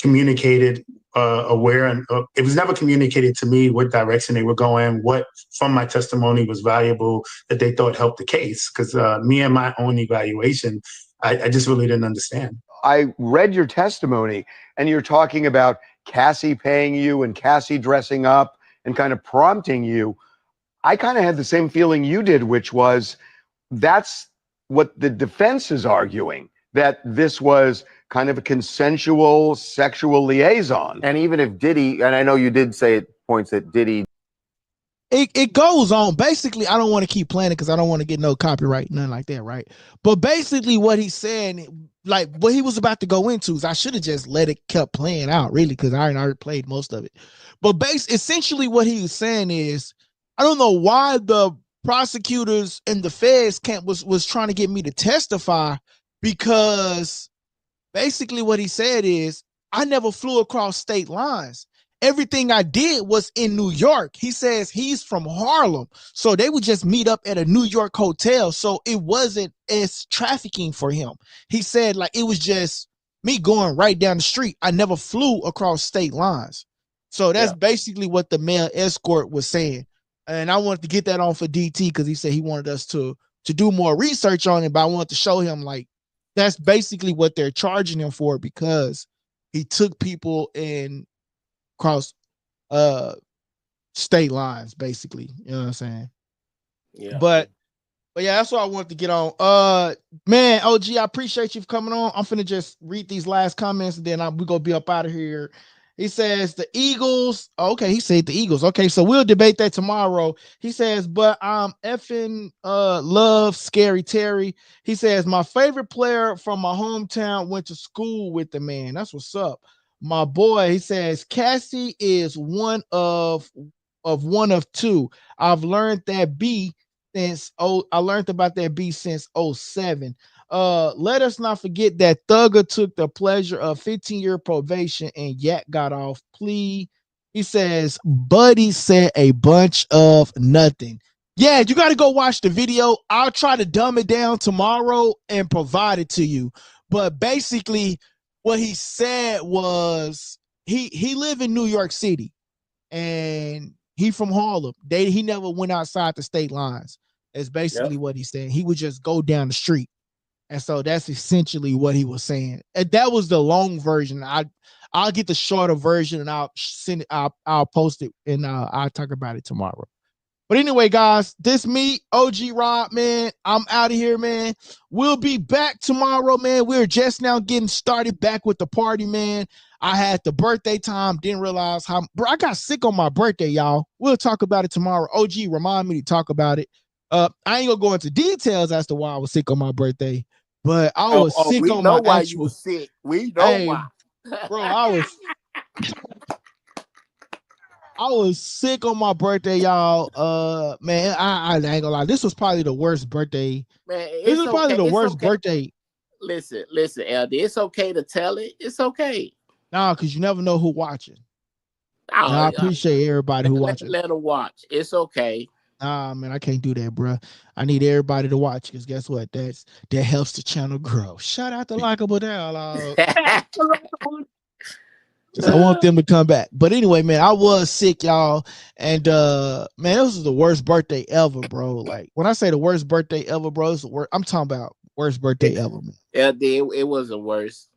communicated aware, and it was never communicated to me what direction they were going, what from my testimony was valuable that they thought helped the case. Because me and my own evaluation, I just really didn't understand. I read your testimony, and you're talking about Cassie paying you and Cassie dressing up and kind of prompting you. I kind of had the same feeling you did, which was that's what the defense is arguing, that this was kind of a consensual sexual liaison. And even if Diddy, and I know you did say at points that Diddy. It goes on. Basically, I don't want to keep playing it because I don't want to get no copyright, nothing like that, right? But basically what he's saying, like what he was about to go into is I should have just let it kept playing out, really, because I already played most of it. But essentially what he was saying is, I don't know why the prosecutors and the feds was trying to get me to testify, because basically what he said is I never flew across state lines. Everything I did was in New York. He says he's from Harlem, so they would just meet up at a New York hotel. So it wasn't as trafficking for him. He said like it was just me going right down the street. I never flew across state lines. So that's basically what the male escort was saying. And I wanted to get that on for DT because he said he wanted us to do more research on it, but I wanted to show him like that's basically what they're charging him for, because he took people and cross state lines, basically. You know what I'm saying? Yeah. But yeah, that's what I wanted to get on. Man, OG, I appreciate you for coming on. I'm finna just read these last comments and then we gonna be up out of here. He says the Eagles. Okay, he said the Eagles. Okay, so we'll debate that tomorrow. He says, but I'm effing love Scary Terry. He says my favorite player from my hometown went to school with the man. That's what's up. My boy, he says Cassie is one of two. I've learned that B since I learned about that B since 07. Let us not forget that Thugger took the pleasure of 15-year probation and Yak got off plea. He says, Buddy said a bunch of nothing. Yeah, you got to go watch the video. I'll try to dumb it down tomorrow and provide it to you. But basically, what he said was he lived in New York City and he from Harlem. He never went outside the state lines. That's basically what he's saying. He would just go down the street. And so that's essentially what he was saying. And that was the long version. I'll get the shorter version and I'll send it. I'll post it and I'll talk about it tomorrow. But anyway, guys, this me, OG Rob, man. I'm out of here, man. We'll be back tomorrow, man. We're just now getting started back with the party, man. I had the birthday time, didn't realize bro, I got sick on my birthday, y'all. We'll talk about it tomorrow. OG, remind me to talk about it. I ain't gonna go into details as to why I was sick on my birthday, but I was sick on my why actual. You were sick. We know why, bro. I was sick on my birthday, y'all. Man, I ain't gonna lie. This was probably the worst birthday. Man, this was probably the worst birthday. Listen, LD. It's okay to tell it. It's okay. Nah, because you never know who watching. I appreciate everybody who watching. Let them watch. It's okay. Nah, man, I can't do that, bro. I need everybody to watch because guess what? That helps the channel grow. Shout out to LikeableDialogue. I want them to come back. But anyway, man, I was sick, y'all. And man, this was the worst birthday ever, bro. Like when I say the worst birthday ever, bro, it's the worst. I'm talking about worst birthday ever, man. LD, it wasn't worse.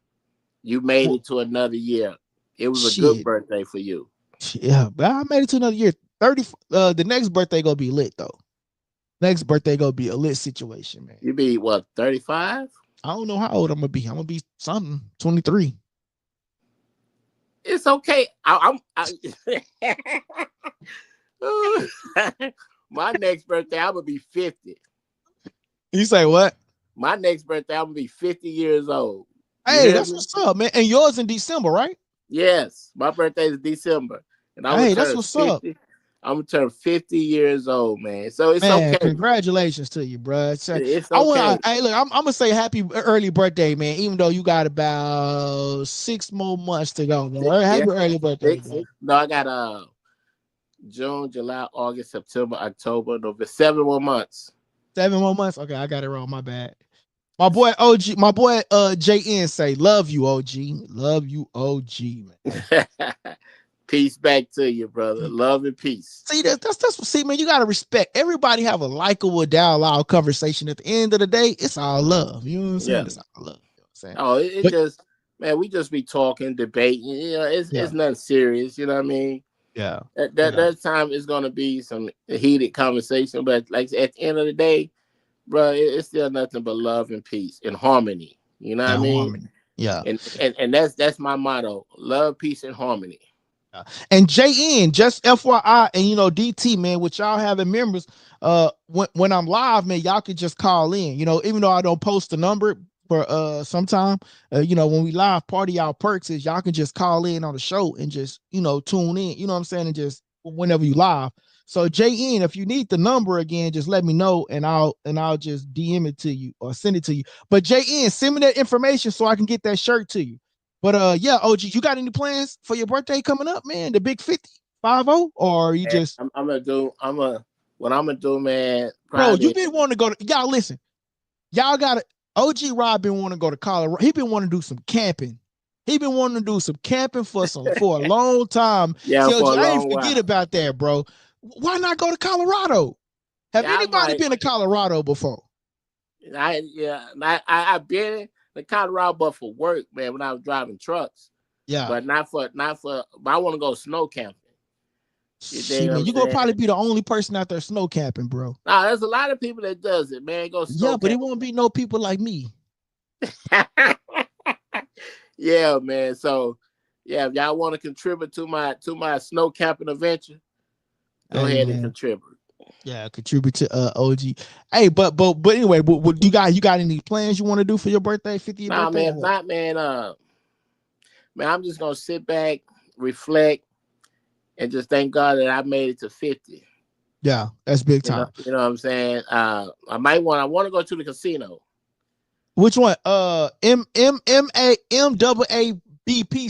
You made it to another year. It was a good birthday for you. Yeah, but I made it to another year. 30. The next birthday gonna be lit though. Next birthday gonna be a lit situation, man. You be what, 35? I don't know how old I'm gonna be. I'm gonna be something 23. It's okay. my next birthday, I'm gonna be 50. You say what? My next birthday, I'm gonna be 50 years old. You Hey, hear that's me? what's up, man. And yours in December, right? Yes, my birthday is December, and I'm gonna Hey, that's turn what's 50. up, I'm gonna turn 50 years old, man. So it's man. okay. Congratulations to you, bro. It's I want. okay. Hey, look, I'm gonna say happy early birthday, man. Even though you got about 6 more months to go, man. Yeah. Happy early birthday, Six. bro. No, I got June, July, August, September, October, November, 7 more months. 7 more months. Okay, I got it wrong. My bad. My boy OG, my boy JN say, love you, OG. Love you, OG, man. Peace back to you, brother. Love and peace. See, see, man, you gotta respect. Everybody have a likable dialogue conversation. At the end of the day, it's all love. You know what I'm saying? Yeah. It's all love. You know what I'm saying? Oh, it But, just, man, we just be talking, debating. You know, it's yeah, nothing serious. You know what I mean? yeah, That time is gonna be some heated conversation, but like at the end of the day, bro, it's still nothing but love and peace and harmony. You know what I mean? harmony. Yeah. And that's my motto: love, peace, and harmony. And JN, just FYI, and DT, man, with y'all having members, when I'm live, man, y'all can just call in. Even though I don't post the number for sometime, when we live, party y'all perks is y'all can just call in on the show and just tune in. You know what I'm saying? And just whenever you live. So JN, if you need the number again, just let me know and I'll just DM it to you or send it to you. But JN, send me that information so I can get that shirt to you. But yeah, OG, you got any plans for your birthday coming up, man? The big 50, 50, or you just what I'm gonna do, man. bro, you Probably, been wanting to go to y'all listen. Y'all gotta OG Rob been wanting to go to Colorado. He been wanting to do some camping. He been wanting to do some camping for a long time. yeah, See, for OG, a I ain't long forget while. about that, bro. Why not go to Colorado? Have Yeah, I anybody might. been to Colorado before? I've been to Colorado, but for work, man. When I was driving trucks, Yeah. but not for. But I want to go snow camping. You See, think man, I'm you gonna saying? probably be the only person out there snow camping, bro. Nah, there's a lot of people that does it, man. Go snow Yeah, but it camping. won't be no people like me. Yeah, man. So, yeah, if y'all want to contribute to my snow camping adventure, go Hey, ahead and man. contribute. Yeah, contribute to OG. Hey, but anyway, what you got any plans you want to do for your birthday, 50th Nah, birthday? man. If not, man. Man, I'm just gonna sit back, reflect, and just thank God that I made it to 50. Yeah, that's big You know, time. you know what I'm saying? I want to go to the casino. Which one? MAABP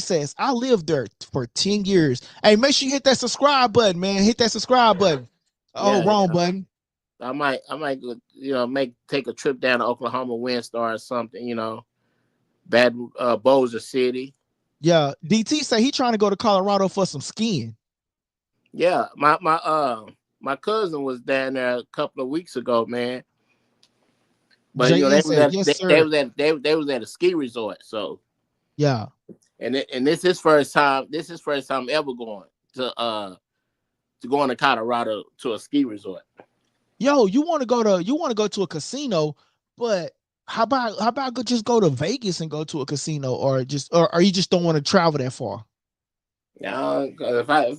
says I lived there for 10 years. Hey, make sure you hit that subscribe button, man. Hit that subscribe button. Oh, Yeah, wrong button. I might go, take a trip down to Oklahoma, Windstar or something, Bossier City. Yeah, DT say he trying to go to Colorado for some skiing. Yeah, my cousin was down there a couple of weeks ago, man. But JN said, yes, sir. they was at a ski resort, so Yeah. and this is his first time. This is his first time ever going to going to Colorado to a ski resort. Yo, you want to go to a casino, but how about just go to Vegas and go to a casino, or you just don't want to travel that far? Yeah, if I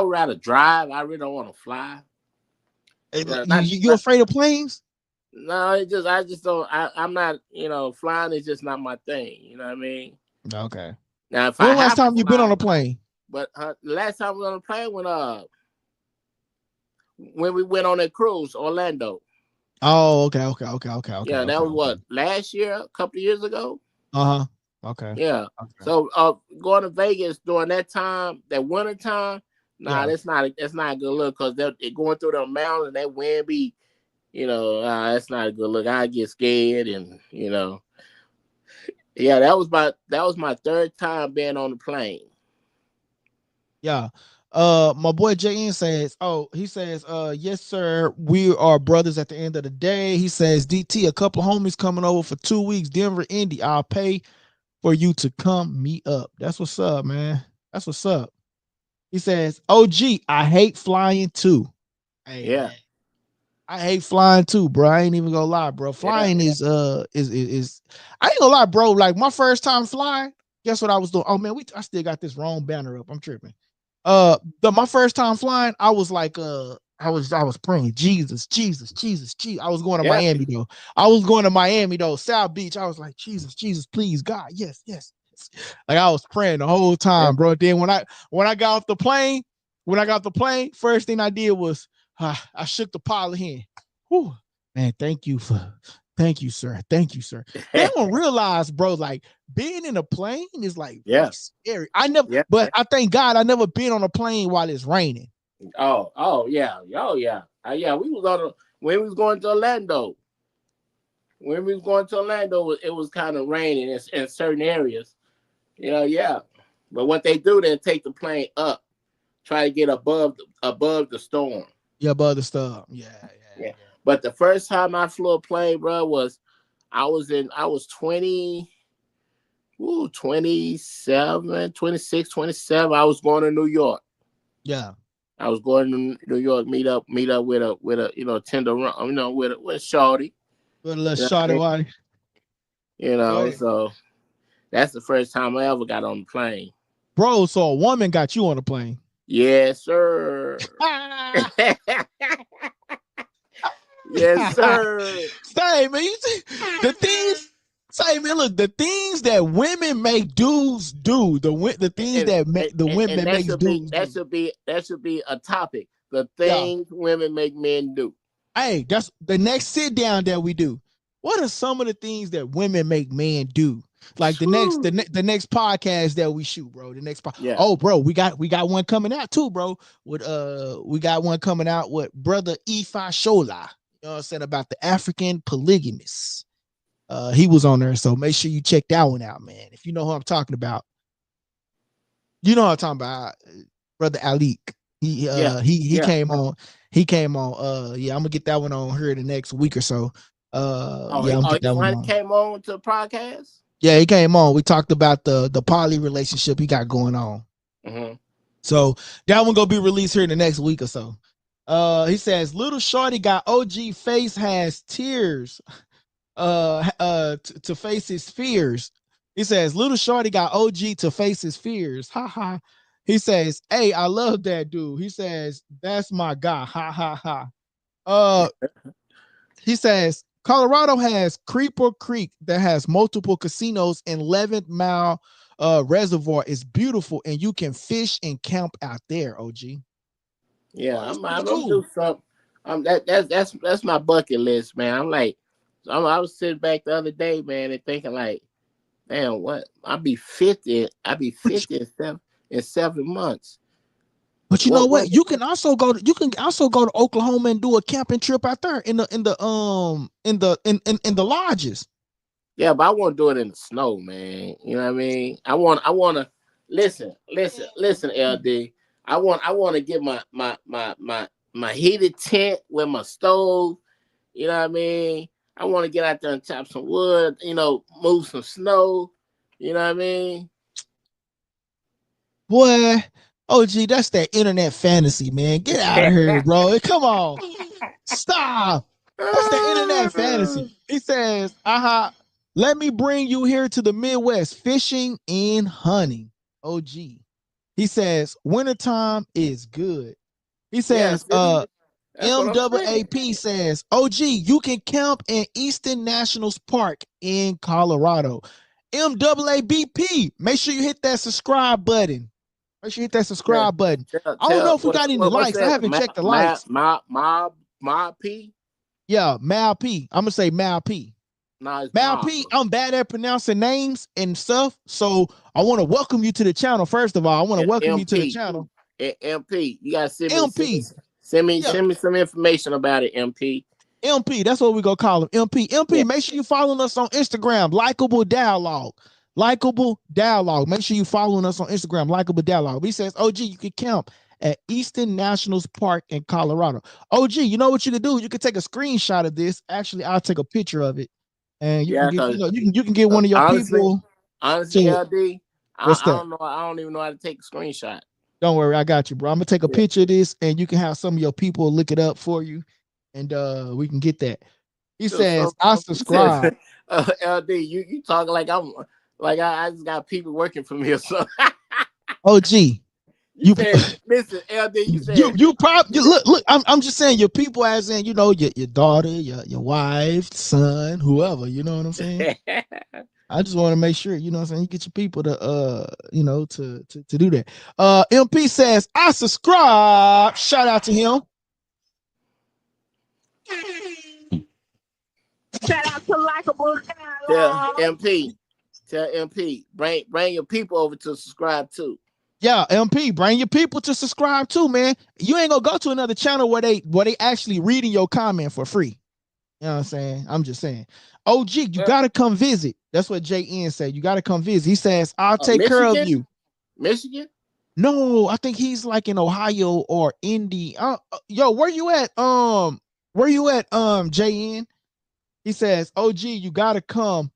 would rather drive. I really don't want to fly. You afraid of planes? No, I just don't. I'm not. Flying is just not my thing. You know what I mean? Okay. Now, if When I last have time to you been fly, on a plane? but the last time we were on a plane when we went on that cruise, Orlando. Oh, okay. Yeah, that was what, last year, a couple of years ago. Okay. Yeah. Okay. So going to Vegas during that time, that winter time, Yeah. that's not a good look because they're going through the mountains and that wind be, that's not a good look. I get scared and yeah, that was my third time being on the plane. Yeah. My boy JN says, yes, sir. We are brothers at the end of the day. He says, DT, a couple of homies coming over for 2 weeks, Denver, Indy. I'll pay for you to come meet up. That's what's up, man. That's what's up. He says, OG, I hate flying too. Hey, Yeah. man, I hate flying too, bro. I ain't even gonna lie, bro. Flying Yeah. is I ain't gonna lie, bro. Like my first time flying, guess what I was doing? Oh man, I still got this wrong banner up. I'm tripping. My first time flying, I was like I was praying, Jesus, Jesus, Jesus, Jesus. I was going to Yeah. Miami though. I was going to Miami though, South Beach. I was like, Jesus, Jesus, please, God, yes, yes. Like I was praying the whole time, bro. Then when I got off the plane, first thing I did was I shook the pilot hand. Whew. Man, thank you, sir. Thank you, sir. They don't realize, bro, like being in a plane is like really scary. But I thank God I never been on a plane while it's raining. Oh yeah. Yeah, we was when we was going to Orlando. When we was going to Orlando, it was kind of raining in certain areas. Yeah. But what they do, they take the plane up, try to get above the storm. Yeah, above the storm. Yeah. But the first time I flew a plane, bro, was I was 27, 26, 27. I was going to New York. Yeah. I was going to New York, meet up with a tender run, with a shorty. With a little shorty wadi. So that's the first time I ever got on the plane. Bro, so a woman got you on the plane. Yes, sir. Yes, sir. Say, man, you see the things. Say, man, look, the things that women make dudes do, the things that women make dudes do. That should be a topic. The things women make men do. Hey, that's the next sit down that we do. What are some of the things that women make men do? Like the next podcast that we shoot, bro. The next Oh, bro, we got one coming out too, bro. We got one coming out with brother Ifa Shola. You know what I'm saying, about the African polygamists. He was on there, so make sure you check that one out, man. If you know who I'm talking about, you know what I'm talking about, brother Alik. He came on. He came on. I'm gonna get that one on here the next week or so. I'm gonna get that one on. Came on to the podcast. Yeah, he came on. We talked about the poly relationship he got going on. Mm-hmm. So that one gonna be released here in the next week or so. He says little shorty got OG face has tears to face his fears. He says little shorty got OG to face his fears. Ha ha. He says, hey, I love that dude. He says, that's my guy. Ha ha ha. He says Colorado has Creeper Creek that has multiple casinos and 11th Mile reservoir is beautiful and you can fish and camp out there, OG. Yeah, I'm gonna do something. That's my bucket list, man. I was sitting back the other day, man, and thinking like, damn, what? I'll be 50 in 7 months. But you know what? You can also go to Oklahoma and do a camping trip out there in the lodges. Yeah, but I want to do it in the snow, man. You know what I mean? I want to listen, LD. I want to get my heated tent with my stove. You know what I mean? I want to get out there and chop some wood, move some snow. You know what I mean? Boy, OG, that's that internet fantasy, man. Get out of here, bro. Come on. Stop. That's the internet fantasy. He says, let me bring you here to the Midwest, fishing and hunting. OG. He says, wintertime is good. He says, MAAP says, OG, you can camp in Eastern Nationals Park in Colorado. MAABP, make sure you hit that subscribe button. Make sure you hit that subscribe button. I don't know if we got any likes. I haven't checked the likes. Mob P? Yeah, Mal P. I'm going to say Mal P. No, Mal P, I'm bad at pronouncing names and stuff. So I want to welcome you to the channel. First of all, I want to welcome you to the channel. MP, you got to send me some information about it, MP. MP, that's what we're going to call him. MP, make sure you following us on Instagram, LikeableDialogue. LikeableDialogue. Make sure you following us on Instagram, LikeableDialogue. He says, OG, you can camp at Eastern Nationals Park in Colorado. OG, you know what you can do? You can take a screenshot of this. Actually, I'll take a picture of it. And you can get one of your people. Honestly, LD, I don't know. I don't even know how to take a screenshot. Don't worry, I got you, bro. I'm gonna take a picture of this, and you can have some of your people look it up for you, and we can get that. He says, I subscribe. LD, you talking like I just got people working for me or something. OG, You said, listen, LD, you said you probably look. I'm just saying your people, as in your daughter, your wife, son, whoever. You know what I'm saying? I just want to make sure, you know what I'm saying, you get your people to to do that. MP says, I subscribe. Shout out to him. Shout out to Likeable tell Dialogue. MP, bring your people over to subscribe too. Yeah, MP, bring your people to subscribe too, man. You ain't gonna go to another channel where they actually reading your comment for free. You know what I'm saying? I'm just saying. OG, you gotta come visit. That's what JN said. You gotta come visit. He says, I'll take care of you. Michigan? No, I think he's like in Ohio or Indy. Yo, where you at? JN? He says, OG, you gotta come.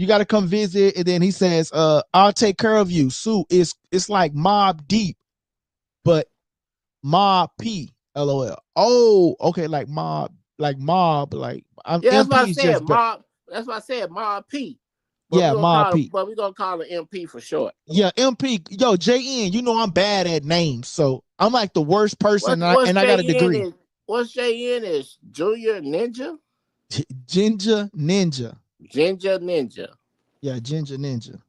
You gotta come visit. And then he says, I'll take care of you. Sue, it's like Mob Deep, but Mob P. LOL. Oh, okay, like mob, like I'm Yeah, that's what I MP's said. just Mob. That's what I said. Mob P. But yeah, Mob P. But we're gonna call it MP for short. Yeah, MP. Yo, JN, you know I'm bad at names, so I'm like the worst person, and I got a degree. What's JN is? Junior Ninja? Ginger Ninja. Ginger Ninja. Yeah, Ginger Ninja.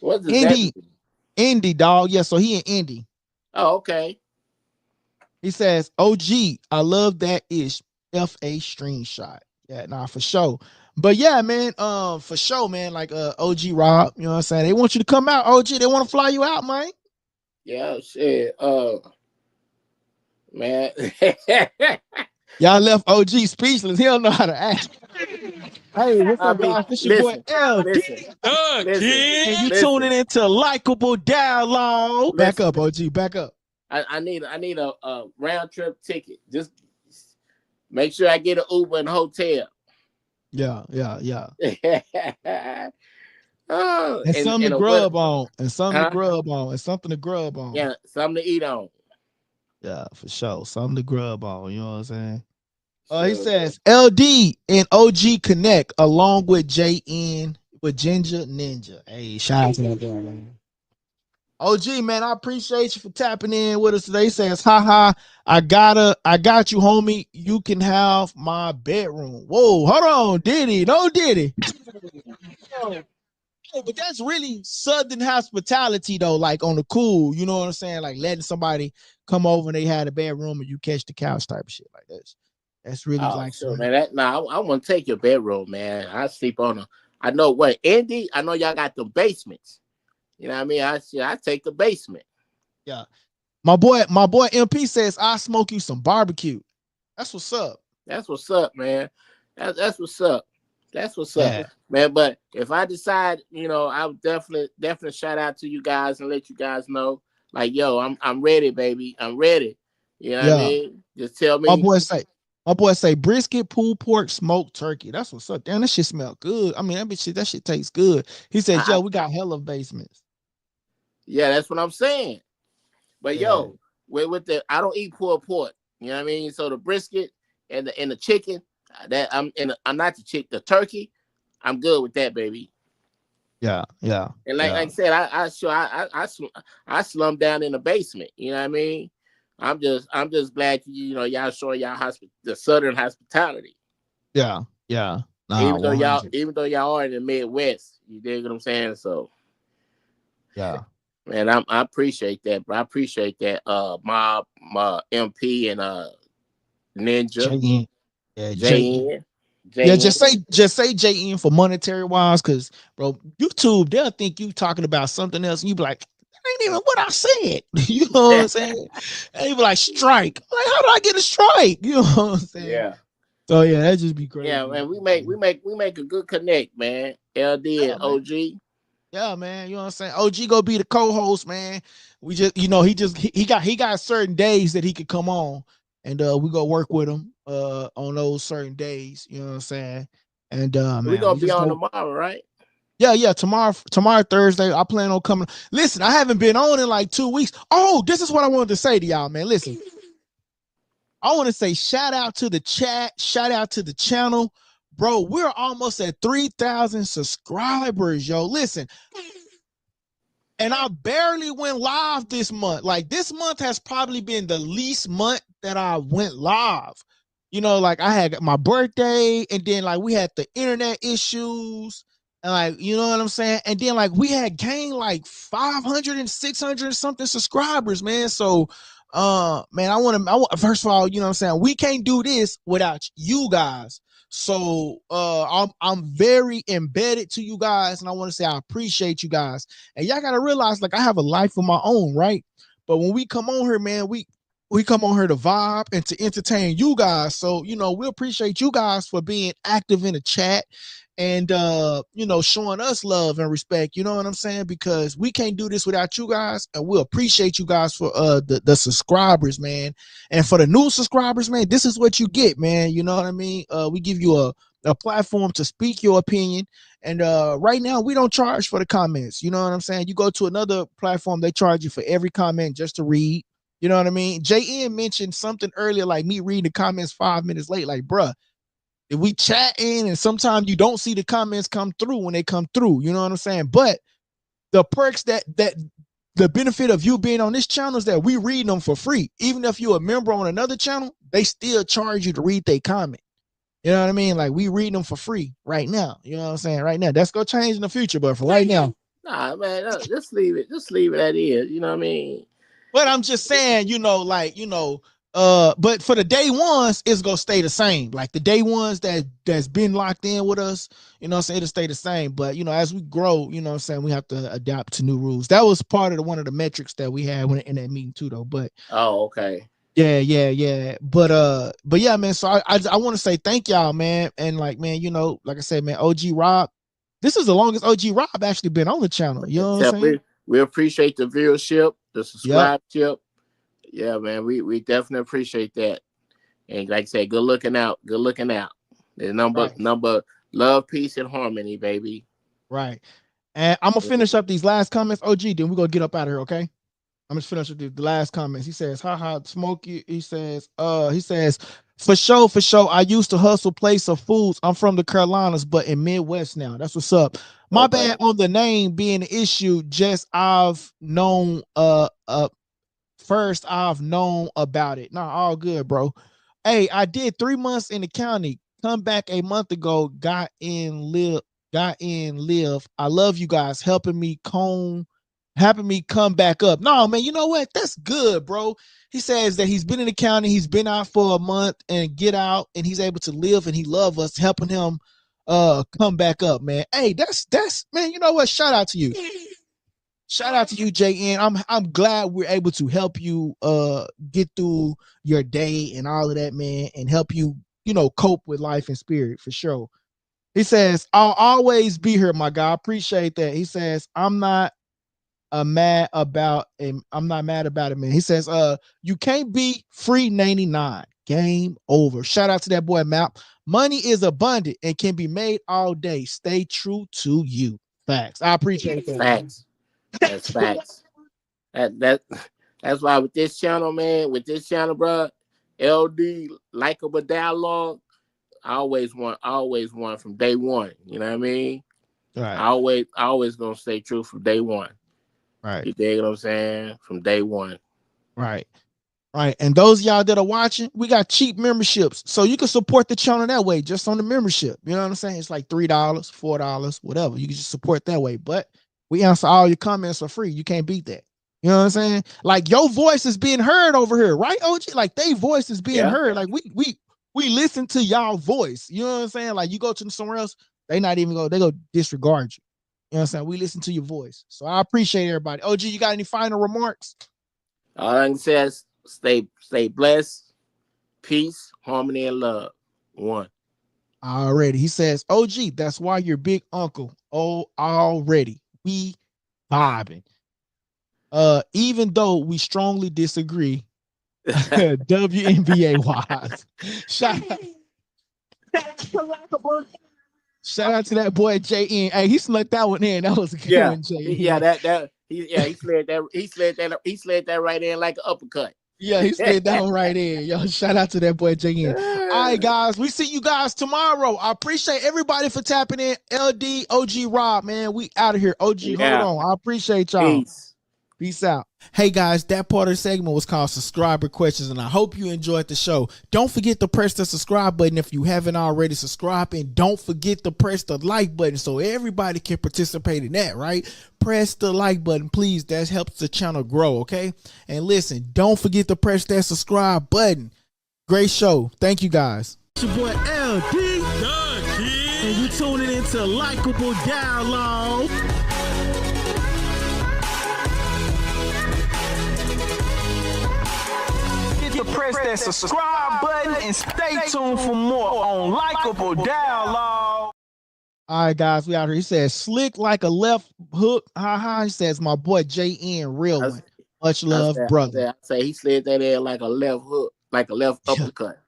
What does Indy, that mean? Indy, dog. Yeah, so he in Indy. Oh, okay. He says, OG, I love that ish FA screenshot. Yeah, nah, for sure. But yeah, man, for sure, man, like OG Rob, you know what I'm saying? They want you to come out, OG. They want to fly you out, man. Yeah, shit. Man. Y'all left OG speechless. He don't know how to act. Hey, what's up, guys? This your boy LD. And you tuning into Likeable Dialogue. Back up, OG. Back up. I need a round trip ticket. Just make sure I get an Uber and hotel. Yeah. Oh, and something to grub on. And something to grub on. And something to grub on. Yeah, something to eat on. Yeah, for sure. Something to grub on. You know what I'm saying? He says LD and OG connect along with JN with Ginger Ninja. Hey, shout out to that guy, man. OG, man, I appreciate you for tapping in with us today. He says, haha, I got you, homie. You can have my bedroom. Whoa, hold on, Diddy. No Diddy. But that's really Southern hospitality, though, like on the cool, you know what I'm saying? Like letting somebody come over and they had a bedroom and you catch the couch type of shit like this. That's really like so, man. I want to take your bedroom, man. I sleep on a. I know what Indy. I know y'all got the basements. You know what I mean? I take the basement. Yeah, my boy MP says I smoke you some barbecue. That's what's up. That's what's up, man. That's what's up. That's what's up, man. But if I decide, I would definitely shout out to you guys and let you guys know, like, yo, I'm ready, baby. I'm ready. You know what I mean? Just tell me. My boy say brisket, pulled pork, smoked turkey. That's what's up. Damn, that shit smell good. I mean, that shit tastes good. He says, yo, we got hella basements. Yeah, that's what I'm saying. But yo, with the I don't eat pulled pork. You know what I mean? So the brisket and the chicken, I'm not the turkey. I'm good with that, baby. Yeah. And like I said, I slump down in the basement. You know what I mean? I'm just glad y'all showing the Southern hospitality. Yeah. Nah, even though y'all are in the Midwest, you dig what I'm saying? So yeah, man, I appreciate that, bro. I appreciate that. My MP and Ninja, JN. Yeah, just say JN for monetary wise, because bro, YouTube they'll think you talking about something else, and you be like, ain't even what I said. You know what I'm saying? And you be like, strike. Like, how do I get a strike? You know what I'm saying? Yeah. So yeah, that just be crazy. Yeah, man. We make a good connect, man. LD and OG. Yeah, man. You know what I'm saying? OG go be the co-host, man. We just, he got certain days that he could come on, and we go work with him on those certain days. You know what I'm saying? And we gonna be on tomorrow, right? Yeah. Tomorrow, Thursday, I plan on coming. Listen, I haven't been on in like 2 weeks. Oh, this is what I wanted to say to y'all, man. Listen, I want to say shout out to the chat, shout out to the channel, bro. We're almost at 3,000 subscribers, yo. Listen, And I barely went live this month. Like this month has probably been the least month that I went live. You know, like I had my birthday, and then like we had the internet issues, and like, you know what I'm saying? And then like we had gained like 500 and 600 something subscribers, man. So man, I want first of all, you know what I'm saying? We can't do this without you guys. So I'm very embedded to you guys, and I want to say I appreciate you guys. And y'all gotta realize, like, I have a life of my own, right? But when we come on here, man, we come on here to vibe and to entertain you guys. So, you know, we appreciate you guys for being active in the chat and you know, showing us love and respect. You know what I'm saying? Because we can't do this without you guys, and we appreciate you guys for the subscribers, man. And for the new subscribers, man, this is what you get, man. You know what I mean? We give you a platform to speak your opinion. And right now we don't charge for the comments. You know what I'm saying? You go to another platform, they charge you for every comment just to read. You know what I mean? JN mentioned something earlier, like me reading the comments 5 minutes late. Like, bruh, if we chat in and sometimes you don't see the comments come through when they come through, you know what I'm saying? But the perks that the benefit of you being on this channel is that we read them for free. Even if you're a member on another channel, they still charge you to read their comment. You know what I mean? Like, we read them for free right now. You know what I'm saying? Right now. That's gonna change in the future, but for right now. Nah, man, just leave it. Just leave it at is. You know what I mean? But I'm just saying, you know, like, you know, but for the day ones, it's gonna stay the same. Like the day ones that's been locked in with us, you know what I'm saying, it'll stay the same. But you know, as we grow, you know what I'm saying, we have to adapt to new rules. That was part of one of the metrics that we had in that meeting too, though. But okay. Yeah. But yeah, man. So I want to say thank y'all, man. And like, man, you know, like I said, man, OG Rob, this is the longest OG Rob actually been on the channel. You know what I'm saying? We appreciate the viewership, the subscribership. Yeah, man, we definitely appreciate that. And like I said, good looking out. There's number love, peace, and harmony, baby. Right. And I'm gonna finish up these last comments, OG. Then we're gonna get up out of here, okay? I'm just finish with the last comments. He says, haha, Smokey. He says, for sure. I used to hustle place of foods. I'm from the Carolinas, but in Midwest now. That's what's up. My bad on the name being an issue. Just I've known first I've known about it. Nah, all good, bro. Hey, I did 3 months in the county. Come back a month ago. Got in live. I love you guys helping me come back up. No, man, you know what? That's good, bro. He says that he's been in the county, he's been out for a month and get out, and he's able to live, and he love us helping him come back up, man. Hey, that's man, you know what? Shout out to you. Shout out to you, JN. I'm glad we're able to help you get through your day and all of that, man, and help you, you know, cope with life and spirit for sure. He says, I'll always be here, my guy. I appreciate that. He says, I'm not mad about it, man. He says, you can't beat free 99. Game over. Shout out to that boy, Map. Money is abundant and can be made all day. Stay true to you. Facts. I appreciate that. Facts. That's facts. That's why with this channel, man, bro, LD Likeable Dialogue, I always want from day one. You know what I mean? Right. I always gonna stay true from day one. Right. You dig what I'm saying? From day one. Right. Right. And those of y'all that are watching, we got cheap memberships. So you can support the channel that way, just on the membership. You know what I'm saying? It's like $3, $4, whatever. You can just support that way. But we answer all your comments for free. You can't beat that. You know what I'm saying? Like, your voice is being heard over here, right, OG? Like, they voice is being heard. Like, we listen to y'all voice. You know what I'm saying? Like, you go to somewhere else, they go disregard you. You know what I'm saying? We listen to your voice. So I appreciate everybody. OG, you got any final remarks? All I can say is stay blessed, peace, harmony, and love. One. Already. He says, OG, that's why you're big uncle. Oh, already. We vibing. Even though we strongly disagree, WNBA wise. Shout out to that boy JN. Hey, he snuck that one in. That was a good one, JN. He slid that right in like an uppercut. Yeah, he slid that one right in. Yo, shout out to that boy JN. All right, guys, we see you guys tomorrow. I appreciate everybody for tapping in. LD, OG Rob, man, we out of here. OG, hold on. I appreciate y'all. Peace out. Hey guys, that part of the segment was called subscriber questions, and I hope you enjoyed the show. Don't forget to press the subscribe button if you haven't already subscribed, and don't forget to press the like button so everybody can participate in that, right? Press the like button, please. That helps the channel grow, okay? And listen, don't forget to press that subscribe button. Great show. Thank you guys. It's your boy LD, and you tuning into Likeable Dialogue. Press that subscribe button and stay tuned for more on Likeable Dialogue. All right, guys, we out here. He says slick like a left hook. He says my boy JN, real one. Much love, brother. I say he slid that in like a left hook, like a left uppercut.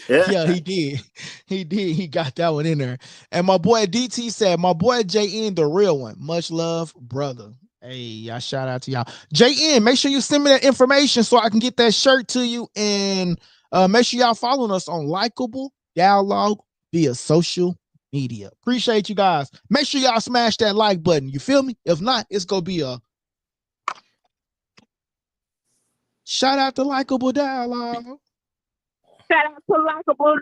Yeah, he did. He did. He got that one in there. And my boy DT said, my boy JN, the real one. Much love, brother. Hey, I shout out to y'all. JN, make sure you send me that information so I can get that shirt to you. And make sure y'all following us on Likeable Dialogue via social media. Appreciate you guys. Make sure y'all smash that like button. You feel me? If not, it's gonna be a shout out to Likeable Dialogue. Shout out to Likeable